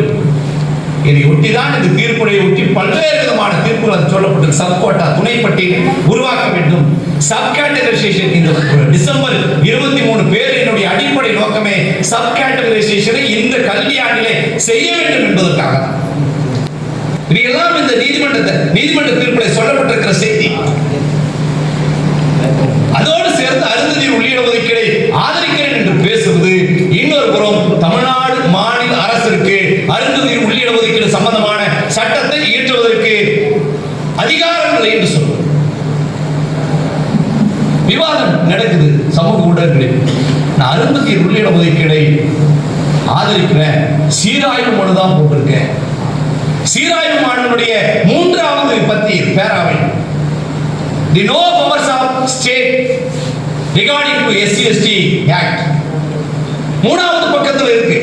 இதை ஒட்டிதான் இந்த தீர்ப்புடைய ஒட்டி பல்வேறு விதமான தீர்ப்புகள் சொல்லப்பட்டு சப்கோட்டா துணைப்பட்டியல் உருவாக்க வேண்டும். சப் கேட்டகரைசேஷன் இந்த டிசம்பர் 23 பேர் என்னுடைய அடிப்படை நோக்கமே சப் கேட்டகரைசேஷனை இந்த கல்வியாண்டிலே செய்ய வேண்டும் என்பதற்காக. இதெல்லாம் இந்த நீதிமன்ற தீர்ப்பில் சொல்லப்பட்டிருக்கிற செய்தி. அதோடு சேர்த்து அருந்ததி உள்ளிட ஒதுக்கீடை ஆதரிக்கிறேன் என்று பேசுவது இன்னொரு புறம் தமிழ்நாடு மாநில அரசிற்கு அருந்ததி உள்ளிட ஒதுக்கீடு சம்பந்தமான சட்டத்தை இயற்றுவதற்கு அதிகாரம் இல்லை என்று சொல்வது. விவாதம் நடக்குது சமூக ஊடகங்களில். நான் அருந்ததி உள்ளிட ஒதுக்கீடை ஆதரிக்கிறேன், சீராய்வு மனுதான் போட்டிருக்கேன். சீராய்வு மனுடைய 3வது பத்தியில் பேராவை The no powers of state regarding to SC/ST Act 3வது பக்கத்தில் இருக்கு.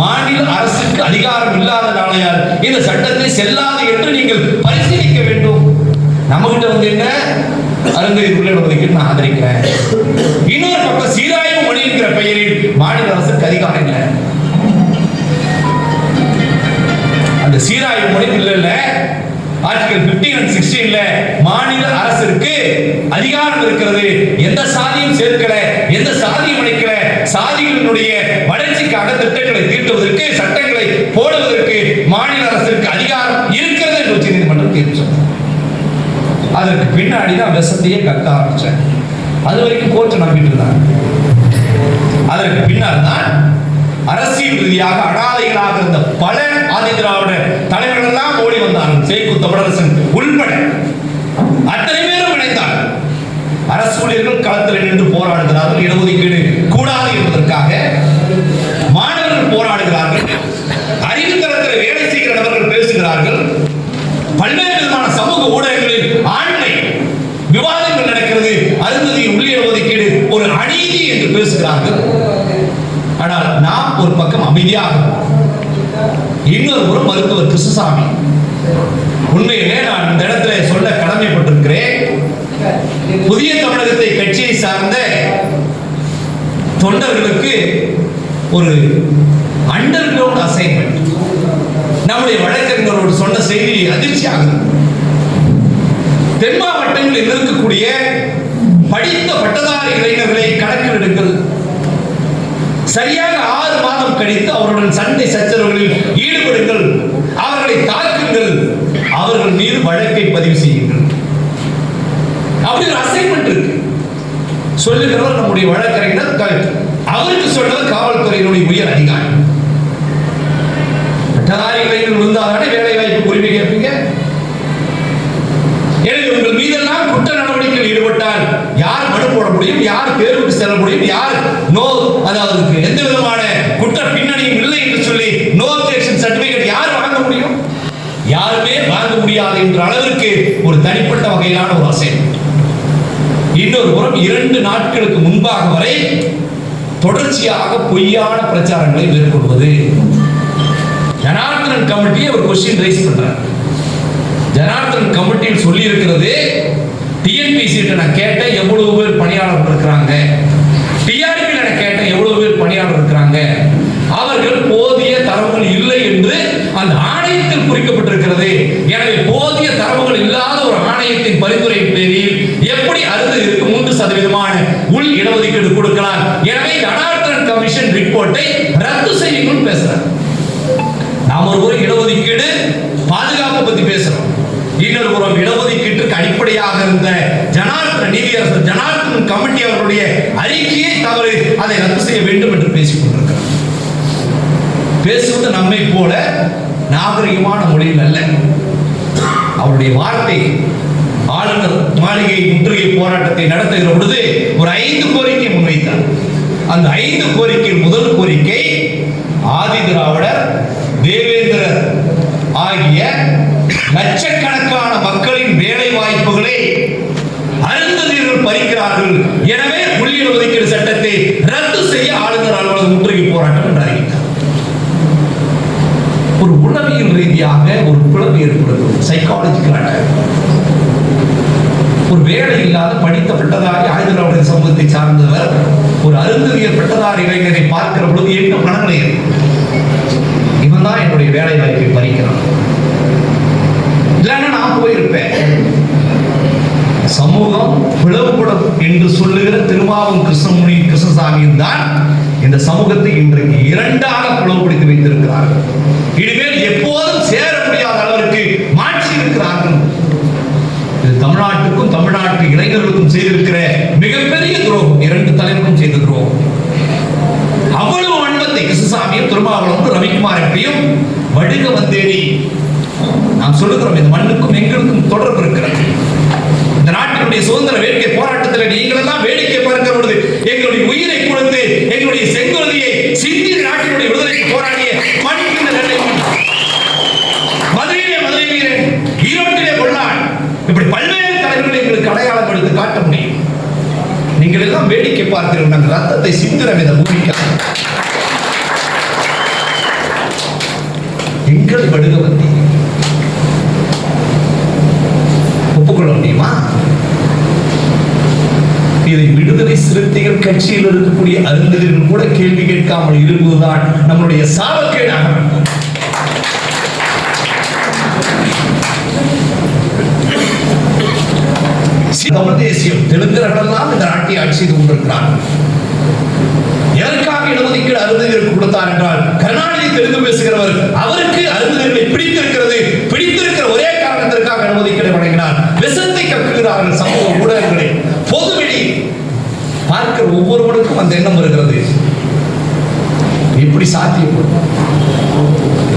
மாநில அரசுக்கு அதிகாரம் இல்லாதனாலையால் இந்த சட்டத்தை செல்லாது என்று நீங்கள் பரிசீலிக்க வேண்டும். நம்மகிட்ட என்ன அருந்ததி உள்ளிட ஒதுக்கீடு நான் ஆதரிக்கிறேன். இன்னொரு பக்கம் சீராய்வு மனு என்கிற பெயரில் மாநில அரசுக்கு அதிகாரம் இல்லை. அந்த சீராய்வு மனு இல்ல ஆர்டிகல் 15 and 16ல மாநில அரசிற்கு அதிகாரம் இருக்கிறது. எந்த சாதியும் சேர்க்கல, எந்த சாதியும் இணைக்கல, சாதிகளினுடைய வளர்ச்சிக்காக திட்டங்களை தீட்டுவதற்கு, சட்டங்களை போடுவதற்கு மாநில அரசிற்கு அதிகாரம் இருக்கிறது என்று உச்சநீதிமன்றம் தீர்ப்பு சொன்னது. அதற்கு பின்னாடி தான் விஷத்தையே கக்க ஆரம்பிச்சேன். அது வரைக்கும் கோர்ட் நம்பிட்டு இருந்தாங்க. அதற்கு பின்னால் தான் அரசியல் ரீதியாக அனாதைகளாக இருந்த பல ஆதிதிராவிட தலைவர்கள் எல்லாம் ஓடி வந்தார்கள். சேக்கு தமிழரசன் உள்பட அத்தனை பேரும் இணைந்தார்கள். அரசு ஊழியர்கள் களத்தில் நின்று போராடுகிறார்கள். இடஒதுக்கீடு கூடாது என்பதற்காக மாணவர்கள் போராடுகிறார்கள். அறிவுத்தளத்தில் வேலை செய்கிற நபர்கள் பேசுகிறார்கள். பல்வேறு விதமான சமூக ஊடகங்களில் ஆண்மை விவாதங்கள் நடக்கிறது. அருந்ததி உள்ளிட ஒதுக்கீடு ஒரு அநீதி என்று பேசுகிறார்கள். ஆனால் நாம் ஒரு பக்கம் அமைதியாக, இன்னொரு புறம் மருத்துவர் கிருஷ்ணசாமி. உண்மையிலே நான் இந்த இடத்துல சொல்ல கடமைப்பட்டிருக்கிறேன். புதிய தமிழகத்தை கட்சியை சார்ந்த தொண்டர்களுக்கு ஒரு அண்டர் கிரவுண்ட் அசைன்மெண்ட். நம்முடைய வழக்கறிஞரோடு சொன்ன செய்தி அதிர்ச்சியாகுது. தென் மாவட்டங்களில் இருக்கக்கூடிய படித்த பட்டதாரி இளைஞர்களை கணக்கிடுங்கள். சரியாக 6 மாதம் கழித்து அவருடன் சண்டை சச்சரவுகளில் ஈடுபடுங்கள், அவர்களை தாக்குங்கள், அவர்கள் மீது வழக்கை பதிவு செய்யுங்கள். அப்படி ஒரு அசைன்மெண்ட் இருக்கு. சொல்லுகிறவர் நம்முடைய வழக்கறிஞர், அவருக்கு சொன்னவர் காவல்துறையினுடைய உயர் அதிகாரி. பட்டதாரி இளைஞர்கள் விழுந்தாதானே வேலை வாய்ப்பு உரிமை கேட்பீங்க. எனவே உங்கள் மீதெல்லாம் குற்ற நடவடிக்கையில் ஈடுபட்டால் யார் மனு போட முடியும், யார் தேர்வுக்கு செல்ல முடியும், யார் நோ, அதாவது எந்த விதமான குற்ற பின்னணியும் இல்லை என்று சொல்லி நோ அப்ஜெக்ஷன் சர்டிபிகேட் யார் வாங்க முடியும்? யாருமே வாங்க முடியாது என்ற அளவிற்கு ஒரு தனிப்பட்ட வகையிலான ஒரு அசைன்மெண்ட். இன்னொரு புறம் 2 நாட்களுக்கு முன்பாக வரை தொடர்ச்சியாக பொய்யான பிரச்சாரங்களை மேற்கொள்வது. ஜனார்தனன் கமிட்டியை ஒரு கொஸ்டின் ரைஸ் பண்றார். ஜனார்தனன் கமிட்டியில் சொல்லி இருக்கிறது, டிஎன்பிசி நான் கேட்டேன் எவ்வளவு பேர் பணியாளர் இருக்கிறாங்க, டிஆர்பி நான் கேட்டேன் எவ்வளவு பேர் பணியாளர் இருக்கிறாங்க, அவர்கள் போதிய தரவுகள் இல்லை என்று அந்த ஆணையத்தில் குறிக்கப்பட்டிருக்கிறது. எனவே போதிய தரவுகள் இல்லாத ஒரு ஆணையத்தின் பரிந்துரையின் பேரில் எப்படி அருந்ததிற்கு 3% உள் இடஒதுக்கீடு கொடுக்கலாம்? எனவே ஜனார்தனன் கமிஷன் ரிப்போர்ட்டை ரத்து செய்யுங்கள் பேசுறாங்க. நாம் ஒரு இடஒதுக்கீடு பாதுகாப்பு பத்தி பேசுறோம். இன்னொரு புறம் இடஒதுக்கீட்டுக்கு அடிப்படையாக இருந்த நீதியரசர் ஜனார்தனன் கமிட்டி அவருடைய அறிக்கையை தவறு, அதை ரத்து செய்ய வேண்டும் என்று பேசிக் கொண்டிருக்கிறார். பேசுவது நம்மை போல நாகரிகமான மொழியில் அல்ல. அவருடைய வார்த்தை, ஆளுநர் மாளிகை முற்றுகை போராட்டத்தை நடத்துகிற பொழுது ஒரு 5 கோரிக்கை முன்வைத்தார். அந்த 5 கோரிக்கையில் முதல் கோரிக்கை, ஆதிதிராவிடர், தேவேந்திரர் ஆகிய லட்சக்கணக்கான மக்களின் வேலை வாய்ப்புகளை அருந்ததியர்கள் பறிக்கிறார்கள். எனவே உள்ளிட ஒதுக்கீடு சட்டத்தை ரத்து செய்ய ஆளுநர் அலுவலக முற்றுகை போராட்டம் என்று அறிவித்தார். ஒரு உளவியல் ரீதியாக ஒரு பிளவு ஏற்படுகிறது. Psychological attack. ஒரு வேலை இல்லாத படித்த பட்டதாரி ஆதிவாசி சமூகத்தை சார்ந்தவர் ஒரு அருந்ததியர் பட்டதாரி இளைஞரை பார்க்கிற பொழுது என்ன மனநிலை? இவன் தான் என்னுடைய வேலை வாய்ப்பை பறிக்கிறான், இல்லைன்னா நான் போயிருப்பேன். சமூகம் பிளவுபடும் என்று சொல்லுகிற திருமாவும் கிருஷ்ணசாமியும் தான் இந்த சமூகத்தை இன்றைக்கு இரண்டாக பிளவுபடுத்தி வைத்திருக்கிறார்கள். இனிமேல் எப்போதும் சேர முடியாத அளவிற்கு மாற்றி இருக்கிறார்கள். இது தமிழ்நாட்டுக்கும் தமிழ்நாட்டு இளைஞர்களுக்கும் செய்திருக்கிற மிகப்பெரிய துரோகம். இரண்டு தலைவருக்கும் செய்த துரோகம். அவ்வளவு வன்மத்தை கிருஷ்ணசாமியும் திருமாவளவனும் ரவிக்குமார் எப்படியும் வடுக வந்தேரி. நாம் சொல்லுகிறோம், இந்த மண்ணுக்கும் எங்களுக்கும் தொடர்பு இருக்கிறது. இந்த நாட்டினுடைய சுதந்திர வேட்கை போராட்டத்தில் நீங்கள் எல்லாம் வேடிக்கை பார்க்கிற பொழுது எங்களுடைய உயிரை கொடுத்து எங்களுடைய செங்குருதியை சிந்தி நாட்டினுடைய விடுதலைக்கு போராடிய மண்ணின் நெல்லை மண், மதுரையிலே மதுரை வீரன், ஈரோட்டிலே கொள்ளான், இப்படி பல்வேறு தலைவர்களை எங்களுக்கு அடையாளம் எடுத்து காட்ட முடியும். நீங்கள் எல்லாம் வேடிக்கை பார்க்கிறோம். நாங்கள் ரத்தத்தை சிந்திரம் இந்த பூமிக்காக. எங்களை வடுக வந்தி ஒப்புக்கொள்ள முடியுமா? இதை விடுதலை சிறுத்தைகள் கட்சியில் இருக்கக்கூடிய அருந்ததியர்கள் கூட கேள்வி கேட்காமல் இருப்பதுதான் நம்முடைய சாபக்கேடாக. தமிழ் தேசியம் தெலுங்கர்களெல்லாம் இந்த நாட்டை ஆட்சி செய்து கொண்டிருக்கிறார்கள். எதற்காக இடஒதுக்கீடு அருந்ததியருக்கு கொடுத்தார் என்றால், கருணாநிதி தெலுங்கு பேசுகிறவர், அவருக்கு அருந்ததியர்களை பிடித்திருக்கிறது. பிடித்திருக்கிற ஒரே காரணத்திற்காக இடஒதுக்கீடு வழங்கினார். விஷத்தை கக்குகிறார்கள் சமூக ஊடகங்களை. பொதுவெளி பார்க்கிற ஒவ்வொருவருக்கும் அந்த எண்ணம் வருகிறது. எப்படி சாத்தியப்படும்?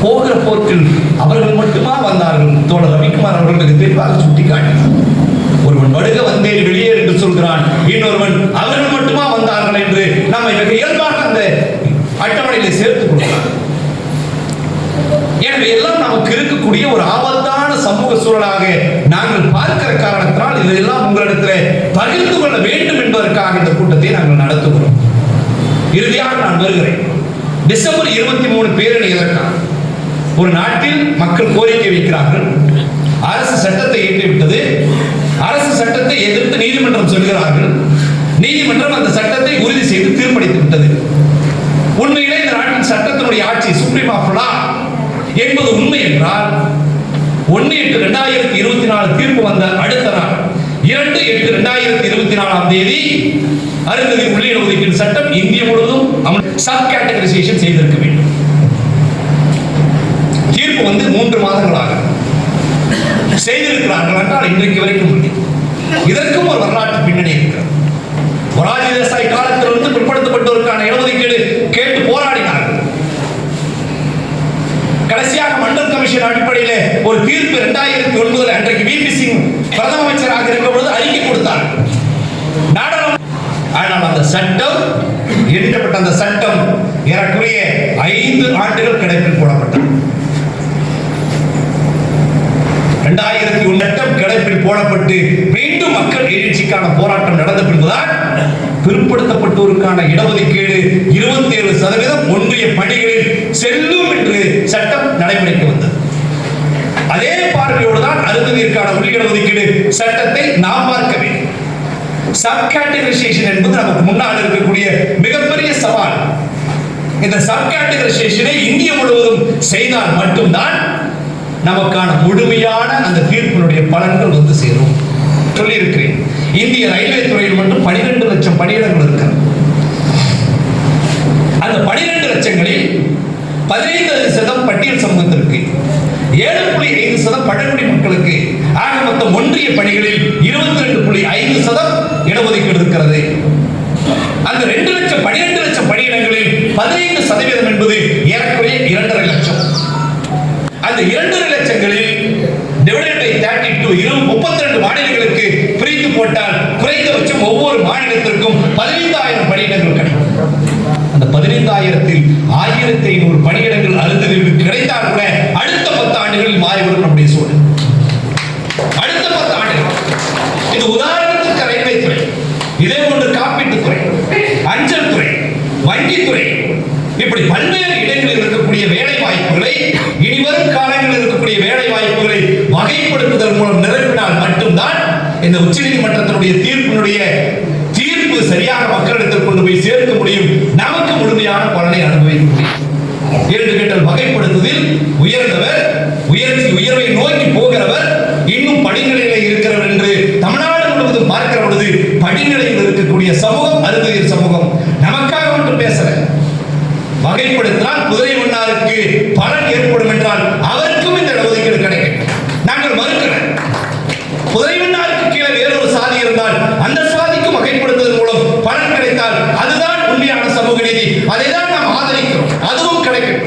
போகிற போக்கில் அவர்கள் மட்டுமா வந்தார்கள்? தோழர் ரவிக்குமார் அவர்களுக்கு தெளிவாக சுட்டிக்காட்டினார். ஒருவன் வடுக வந்தேன் வெளியே என்று சொல்கிறான், இன்னொருவன் அவர்கள் மட்டுமா வந்தார்கள் என்று நம்ம இயல்பாக அந்த அட்டவணையில் சேர்த்துக் கொள்கிறார். எனவே எல்லாம் நமக்கு இருக்கக்கூடிய ஒரு ஆபத்தான சமூக சூழலாக நாங்கள் பார்க்கிற காரணத்தினால் இதெல்லாம் உங்களிடத்தில் பகிர்ந்து கொள்ள வேண்டும் என்பதற்காக இந்த கூட்டத்தை நாங்கள் நடத்துகிறோம். இறுதியாக நான் வருகிறேன். டிசம்பர் 23 பேரணி எதற்காக? ஒரு நாட்டில் மக்கள் கோரிக்கை வைக்கிறார்கள். அரசு சட்டத்தை ஏற்றிவிட்டது. அரசு சட்டத்தை எதிர்த்து நீதிமன்றம் சொல்கிறார்கள். நீதிமன்றம் அந்த சட்டத்தை உறுதி செய்து தீர்ப்பளித்து விட்டது. உண்மையிலே இந்த நாட்டின் சட்டத்தினுடைய ஆட்சி சுப்ரீம் ஆஃப் லா என்பது உண்மை என்றால் 1/8/2024 தீர்ப்பு வந்த அடுத்த நாள் 2/8/2024 அருந்ததி உள்ளீடு ஒதுக்கீடு சட்டம் இந்திய முழுவதும் சப் கேட்டகரைசேஷன் செய்திருக்க வேண்டும். தீர்ப்பு வந்து 3 மாதங்களாக செய்திருக்கிறார்கள் என்றால் இன்றைக்கு வரைக்கும் இல்லை. இதற்கும் ஒரு வரலாற்று பின்னணி இருக்கிறது. மொரார்ஜி தேசாய் காலத்திலிருந்து பிற்படுத்தப்பட்டோருக்கான இடஒதுக்கீடு கேட்டு போராடினார்கள். கடைசியாக மண்டல் கமிஷன் அடிப்படையில் ஒரு தீர்ப்பு 2009 அன்றைக்கு விபி சிங் பிரதம அமைச்சராக இருக்கிற பொழுது அறிக்கை கொடுத்தார். ஆனால் அந்த சட்டம் இயற்றப்பட்ட அந்த சட்டம் ஏறக்குறைய 5 ஆண்டுகள் கிடப்பில் போடப்பட்டது. 2001 சட்டம் கிடப்பில் போடப்பட்டு மீண்டும் மக்கள் எழுச்சிக்கான போராட்டம் நடந்த பின்புதான் பிற்படுத்தப்பட்டோருக்கான இடஒதுக்கீடு 27% ஒன்றிய பணிகளில் செல்லும் என்று சட்டம் நடைமுறைக்கு வந்தது. அதே பார்வையோடு தான் அருந்ததியருக்கான உள்ளீடு ஒதுக்கீடு சட்டத்தை நாம் பார்க்க வேண்டும். சப் கேட்டகரைசேஷன் என்பது நமக்கு முன்னால் இருக்கக்கூடிய மிகப்பெரிய சவால். இந்த சப் கேட்டகரைசேஷனை இந்திய முழுவதும் செய்தால் மட்டும்தான் நமக்கான முழுமையான அந்த தீர்ப்பினுடைய பலன்கள் வந்து சேரும். சொல்லி இருக்கிறேன், இந்திய ரயில்வே துறையில் மட்டும் 12 லட்சம் பணியிடங்கள் இருக்கிறது. அந்த 12 லட்சங்களில் 15% பட்டியல் சமூகத்திற்கு, 7.5% பழங்குடி மக்களுக்கு, ஆக மொத்தம் ஒன்றிய பணிகளில் 22.5% இடஒதுக்கீடு இருக்கிறது. அந்த 2 லட்சம் 12 லட்சம் பணியிடங்களில் 15% என்பது ஏறக்குறைய 2.5 லட்சம். அந்த 2.5 லட்சங்களில் டிவைடட் பை 32 32 மாநிலங்களுக்கு பிரித்து போட்டால் குறைந்தபட்சம் ஒவ்வொரு மாநிலத்திற்கும் 15,000 பணியிடங்கள் கிடைக்கும். அந்த 15,000-ல் 1,500 பணியிடங்கள் அருந்ததியர்களுக்கு கிடைத்தால் கூட அடுத்த 10 ஆண்டுகளில் மாறிவிடும் நம்முடைய சூழல். அடுத்த 10 ஆண்டுகள். இது உதாரணத்துக்கு ரயில்வே துறை, இதே போன்று காப்பீட்டுத்துறை, அஞ்சல் துறை, வங்கித்துறை, இப்படி பல்வேறு இடங்களில் இருக்கக்கூடிய வேலை வாய்ப்புகளை, இனிவரும் காலங்களில் இருக்கக்கூடிய வேலை வாய்ப்புகளை வகைப்படுத்துதல் மூலம் நிரப்பினால் மட்டும்தான் இந்த உச்சநீதிமன்றத்தினுடைய தீர்ப்பு சரியாக மக்களிடத்தில் கொண்டு போய் சேர்க்க முடியும், நமக்கு முழுமையான பலனை அனுபவிக்க முடியும். இரண்டு கேட்டல் வகைப்படுத்துவதில் உயர்ந்தவர், உயர்வை நோக்கி போகிறவர், இன்னும் படிநிலையில இருக்கிறவர் என்று தமிழ்நாடு முழுவதும் பார்க்கிற பொழுது படிநிலையில் இருக்கக்கூடிய சமூகம் அருந்ததியர் சமூகம். நமக்காக மட்டும் பேசல, வகைப்படுத்தினால் குதிரை மன்னாருக்கு பலன் ஏற்படும் என்றால் அவருக்கும் இந்த இடஒதுக்கீடு கிடைக்கும். நாங்கள் மறுக்கிறோம். குதிரை மன்னாருக்கு கீழே வேறொரு சாதி இருந்தால் அந்த சாதிக்கும் வகைப்படுத்துவதன் மூலம் பலன் கிடைத்தால் அதுதான் உண்மையான சமூக நீதி. அதை தான் நாம் ஆதரிக்கிறோம், அதுவும் கிடைக்கும்.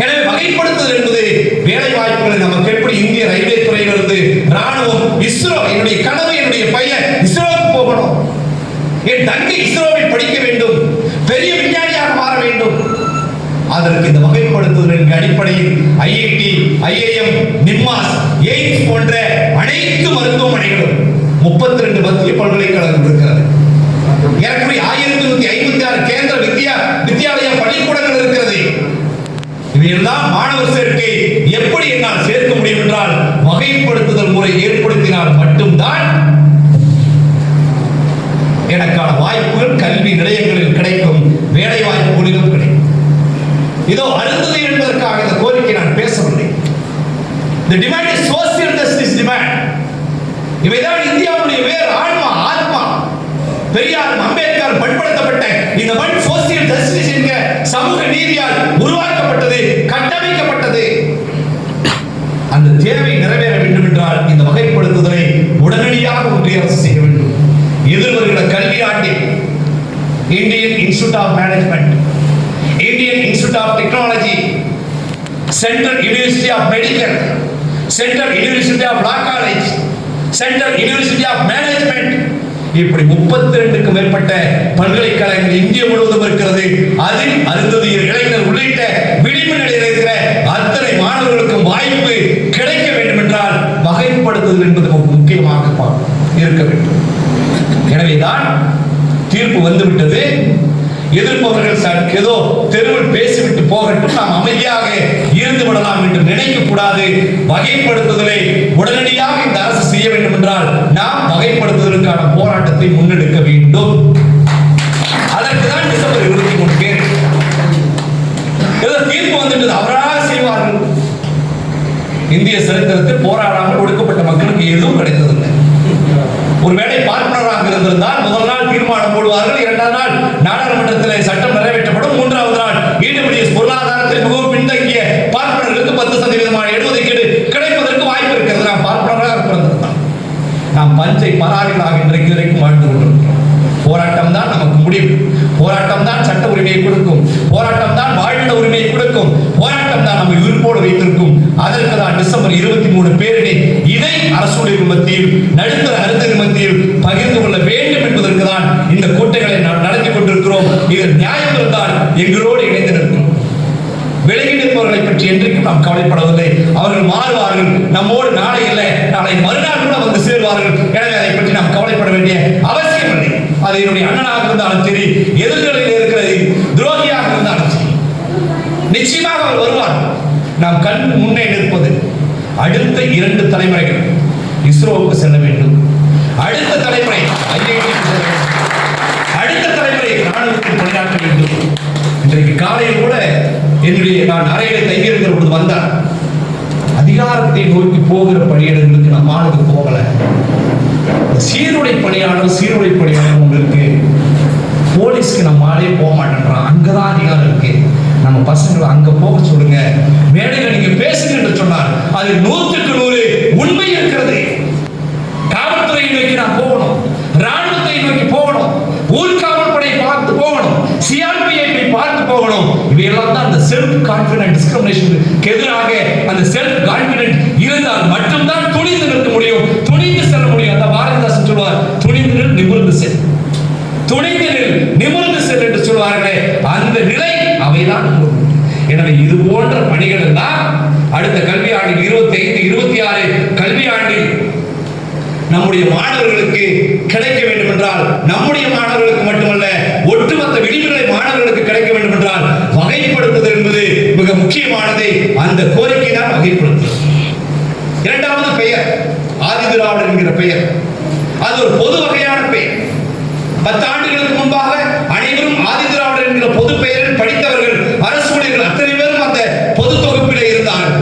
எனவே வகைப்படுத்துதல் என்பது வேலை வாய்ப்புகளை நமக்கு எப்படி இந்திய ரயில்வே துறையிலிருந்து ராணுவம், இஸ்ரோ, என்னுடைய கனவு, என்னுடைய பையன் இஸ்ரோவுக்கு போகணும், என் தங்கை இஸ்ரோவில் படிக்க வேண்டும், பெரிய விஞ்ஞானியாக மாற வேண்டும். அதற்கு இந்த வகைப்படுத்துதலின் அடிப்படையில் ஐஐடி, ஐஐஎம், நிம்மாஸ், எய்ம்ஸ் போன்ற அனைத்து மருத்துவமனைகளும் 32 மத்திய பல்கலைக்கழகம் இருக்கிறது. ஏறக்குறைய 1156 கேந்திர வித்யாலய பள்ளிக்கூடங்கள் இருக்கிறது. இவையெல்லாம் மாணவர் சேர்க்கை எப்படி என்னால் சேர்க்க முடியும் என்றால் வகைப்படுத்துதல் முறை ஏற்படுத்தினால் மட்டும்தான் எனக்கான வாய்ப்புகள் கல்வி நிலையங்களில் கிடைக்கும், வேலை வாய்ப்புகளிலும் கிடைக்கும். இதோ அருந்ததி என்பதற்காக இந்த கோரிக்கை நான் பேசவில்லை. The demand is social justice demand. இவைதான் இந்தியாவுடைய வேறு ஆத்மா. பெரியார், அம்பேத்கர் பண்படுத்தப்பட்ட இந்த மண் சோசியல் ஜஸ்டிஸ் என்கிற சமூக நீதியால் உருவாக்கப்பட்டது, கட்டமைக்கப்பட்டது. அந்த தேவை நிறைவேற வேண்டும் என்றால் இந்த வகைப்படுத்துதலை உடனடியாக ஒன்றிய அரசு செய்ய வேண்டும். எதிர்வருகிற கல்வி ஆண்டில் Indian institute of management, Indian institute of technology, central university of medical, central university of law college, central university of management, இப்படி 32க்கும் மேற்பட்ட பல்கலைக்கழகங்கள் இந்தியா முழுவதும் இருக்கிறது. அதில் அருந்ததியர், இளைஞர் உள்ளிட்ட விளிம்பு நிலையில் இருக்கிற அத்தனை மாணவர்களுக்கும் வாய்ப்பு கிடைக்க வேண்டும் என்றால் வகைப்படுத்துதல் என்பது முக்கியமாக இருக்க வேண்டும். எனவேதான் தீர்ப்பு வந்துவிட்டது. எதிர்ப்பவர்கள் ஏதோ தெருவில் பேசிவிட்டு போகட்டும், நாம் அமைதியாக இருந்து விடலாம் என்று நினைக்க கூடாது. வகைப்படுத்துதலை உடனடியாக இந்த அரசு செய்ய வேண்டும் என்றால் நாம் வகைப்படுத்துதலுக்கான போராட்டத்தை முன்னெடுக்க வேண்டும். அதற்கு தான் டிசம்பர் 23 ஏதோ தீர்ப்பு வந்துட்டது, அவராக செய்வார்கள். இந்திய சரித்திரத்தில் போராடாமல் ஒடுக்கப்பட்ட மக்களுக்கு எதுவும் கிடைத்ததில்லை. ஒருவேளை பார்ப்பனராக இருந்திருந்தால் முதல் நாள் தீர்மானம் போடுவார்கள், 2ஆம் நாள் நாடாளுமன்றத்தில் சட்டம் நிறைவேற்றப்படும், 3ஆவது நாள் இடபிள்யூஎஸ் பொருளாதாரத்தில் மிகவும் பின்தங்கிய பார்ப்பனர்களுக்கு 10% இடஒதுக்கீடு கிடைப்பதற்கு வாய்ப்பு இருக்கிறது. நாம் பார்ப்பனராக பிறந்திருந்தால் நாம் பஞ்சை பராரிகளாக இன்றைக்கு வரைக்கும் வாழ்ந்து கொண்டிருக்கிறோம். போராட்டம் தான் நமக்கு முடிவு. போராட்டம் தான் சட்ட உரிமையை கொடுக்கும். போராட்டம் தான் வாழ்ந்த உரிமையை கொடுக்கும். போராட்டம் தான் நம்மை உயிர்ப்போடு வைத்திருக்கும். அதற்கு தான் டிசம்பர் 23 பேரணி. இதை அரசுடைய மத்தியில், நடுத்தர அருந்ததி மத்தியில் பகிர்ந்து கொள்ள வேண்டும் என்பதற்கு தான் இந்த கூட்டங்களை நாம் நடத்தி கொண்டிருக்கிறோம். இதில் நியாயம் இருந்தால் எங்களோடு இணைந்து நிற்கும். விலகி நிற்பவர்களை பற்றி என்றைக்கும் நாம் கவலைப்படவில்லை. அவர்கள் மாறுவார்கள், நம்மோடு நாளை இல்லை நாளை மறுநாள் கூட வந்து சேர்வார்கள். எனவே அதை பற்றி நாம் கவலைப்பட வேண்டிய அவசியம் இல்லை. அது என்னுடைய அண்ணனாக இருந்தாலும் சரி, எதிர்களில் இருக்கிற துரோகியாக இருந்தாலும் சரி, நிச்சயமாக அவர் வருவார். நாம் கண் முன்னே நிற்பது அடுத்த 2 தலைமுறைகள் இஸ்ரோவுக்கு செல்ல வேண்டும், அடுத்த தலைமுறை ஐஐடிக்கு செல்ல வேண்டும், அடுத்த தலைமுறை ராணுவத்தில் பணியாற்ற வேண்டும். இன்றைக்கு காலையில் கூட நான் அறையில தங்கியிருக்கிற பொழுது வந்தார். அதிகாரத்தை நோக்கி போகிற பணியிடங்களுக்கு நம்ம ஆளுக்கு போகல. சீருடை பணியாளர் உங்களுக்கு போலீஸ்க்கு நம்ம ஆளே போக மாட்டேன்றான். அங்கதான் அதிகாரம் இருக்கு. நம்ம பசங்களை அங்க போக சொல்லுங்க, மேடையில நீங்க பேசுங்க என்று சொன்னார். அது 100க்கு 100 உண்மை இருக்கிறது. காவல்துறையை நோக்கி நாம் போகணும், ராணுவத்தை நோக்கி போகணும், ஊர்காவல் படை பார்த்து போகணும், சிஆர்பிஐ பார்த்து போகணும். இவையெல்லாம் தான் அந்த செல்ஃப் கான்பிடன்ட் டிஸ்கிரிமினேஷனுக்கு எதிராக அந்த செல்ஃப் கான்பிடன்ட் இருந்தால் மட்டும்தான் துணிந்து நிற்க முடியும், துணிந்து செல்ல முடியும். அந்த பாரதிதாசன் சொல்வார், துணிந்து நிமிர்ந்து செல், துணிந்து நிமிர்ந்து செல் என்று சொல்வார்களே, அந்த நிலை அவைதான். எனவே இது போன்ற பணிகள் எல்லாம் அடுத்த கல்வியாண்டில் 25-26 கல்வியாண்டில் நம்முடைய மாணவர்களுக்கு கிடைக்க வேண்டும் என்றால், நம்முடைய மாணவர்களுக்கு மட்டுமல்ல ஒட்டுமொத்த விளிம்புநிலை மாணவர்களுக்கு கிடைக்க வேண்டும் என்றால் வகைப்படுத்துதல் என்பது மிக முக்கியமானது. அந்த கோரிக்கை தான் வகைப்படுத்துதல். இரண்டாவது பெயர் ஆதி திராவிடர் என்கிற பெயர். அது ஒரு பொது வகையான பெயர். 10 ஆண்டுகளுக்கு முன்பாக அனைவரும் ஆதிதிராவிடர் என்கிற பொது பெயரில் படித்தவர்கள், அரசு ஊழியர்கள் அத்தனை பேரும் அந்த பொது தொகுப்பிலே இருந்தார்கள்.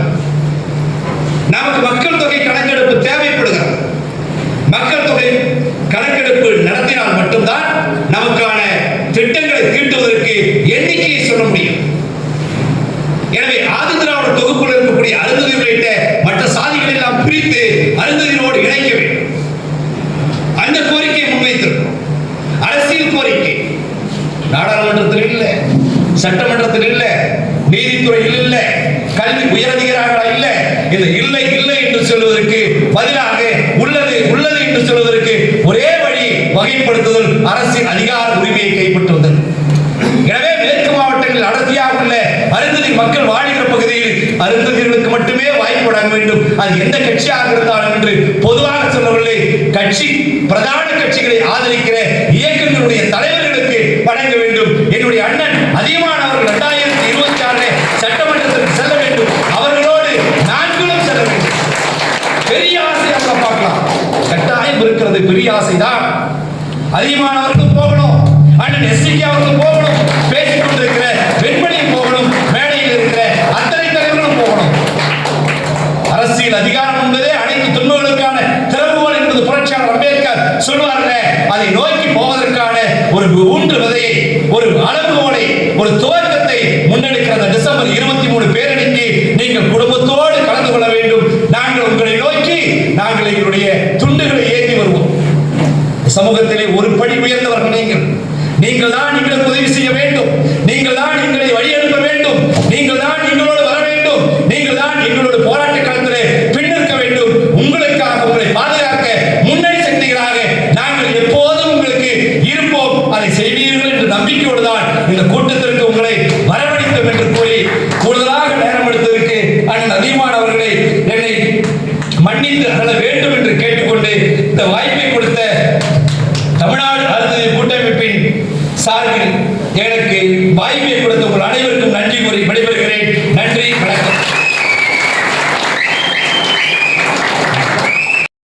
நமக்கு மக்கள் தொகை கணக்கெடுப்பு தேவைப்படுகிறது. மக்கள் தொகை கணக்கெடுப்பு நடத்தினால் மட்டும்தான் நமக்கான திட்டங்களை தீட்டுவதற்கு எண்ணிக்கையை சொல்ல முடியும். எனவே ஆதிதிராவிடர் தொகுப்பில் இருக்கக்கூடிய அருந்ததி உள்ளிட்ட மற்ற சாதிகள் எல்லாம் பிரித்து அருந்ததியோடு இணைக்க வேண்டும். அந்த கோரிக்கையை முன்வைத்திருக்கிறோம். அரசியல் கோரிக்கை நாடாளுமன்றத்தில் இல்லை, சட்டமன்றத்தில் இல்லை, நீதித்துறையில் இல்லை, கல்வி உயரதிகாரிகளா இல்லை. இந்த இல்லை இல்லை என்று சொல்வதற்கு பதிலாக உள்ளது உள்ளது என்று சொல்வதற்கு ஒரே வழி வகைப்படுத்துதல், அரசின் அதிகார உரிமையை கைப்பற்றுவது. எனவே மேற்கு மாவட்டங்களில் அடர்த்தியாக உள்ள அருந்ததி மக்கள் வாழ்கிற பகுதியில் அருந்ததிகளுக்கு மட்டுமே வாய்ப்பு வழங்க வேண்டும். அது எந்த கட்சியாக இருந்தாலும் என்று பொதுவாக சொல்லவில்லை. கட்சி பிரதான கட்சிகளை ஆதரிக்கிற இயக்கங்களுடைய தலைவர்களுக்கு வழங்க வேண்டும். என்னுடைய அண்ணன் அதிகமான அவர்கள் 2026 சட்டமன்றத்திற்கு செல்ல வேண்டும். அவர்களோடு நான்களும் செல்ல வேண்டும். பெரிய ஆசையாக பார்க்கலாம். கட்டாயம் இருக்கிறது, பெரிய ஆசைதான். அதிகமானவர்களும் போகணும், அண்ணன் எஸ்டிகே அவர்களும் போகணும், பேசிக் கொண்டிருக்கிற வெண்மணியும் போகணும், மேடையில் இருக்கிற அத்தனை தலைவர்களும் போகணும். அரசியல் அதிகாரம் என்பதே அனைத்து துன்பங்களுக்கான திறவுகோல் என்பது புரட்சியாளர் அம்பேத்கர் சொல்வார்கள். அதை நோக்கி போவதற்கான ஒரு ஊன்று விதையை, ஒரு அளவுகோலை, ஒரு துவக்கத்தை முன்னெடுக்கிற டிசம்பர் 23 பேரணிக்கு நீங்கள் குடும்பத்தோடு கலந்து கொள்ள வேண்டும். நாங்கள் உங்களை நோக்கி நாங்கள் எங்களுடைய துண்டுகளை ஏற்றி வருவோம். சமூகத்திலே ஒரு படி உயர்ந்தவர்கள் நீங்கள் தான் எங்களுக்கு உதவி செய்ய வேண்டும். நீங்கள் தான் எங்களை வழி அனுப்ப வேண்டும். நீங்கள் தான் எங்களோடு வர வேண்டும். நீங்கள் தான் எங்களோட போராட்ட களத்திலே பின்னிற்க வேண்டும். உங்களுக்காக, உங்களை பாதுகாக்க முன்னணி சக்திகளாக நாங்கள் எப்போதும் உங்களுக்கு இருப்போம். அதை செய்வீர்கள் என்ற நம்பிக்கையோடு தான் இந்த கூட்டத்திற்கு உங்களை வரவழைத்தோம் என்று கூறி கூடுதலாக நேரம் எடுத்ததற்கு அண்ணன் அதிகமான அவர்களை என்னை மன்னித்து அருள வேண்டும் என்று கேட்டுக்கொண்டு இந்த வாய்ப்பை கொடுத்த தமிழ்நாடு அருந்ததி கூட்டமைப்பின் சார்பில் எனக்கு வாய்ப்பை கொடுத்த உங்கள் அனைவருக்கும் நன்றி கூறி விடைபெறுகிறேன். நன்றி.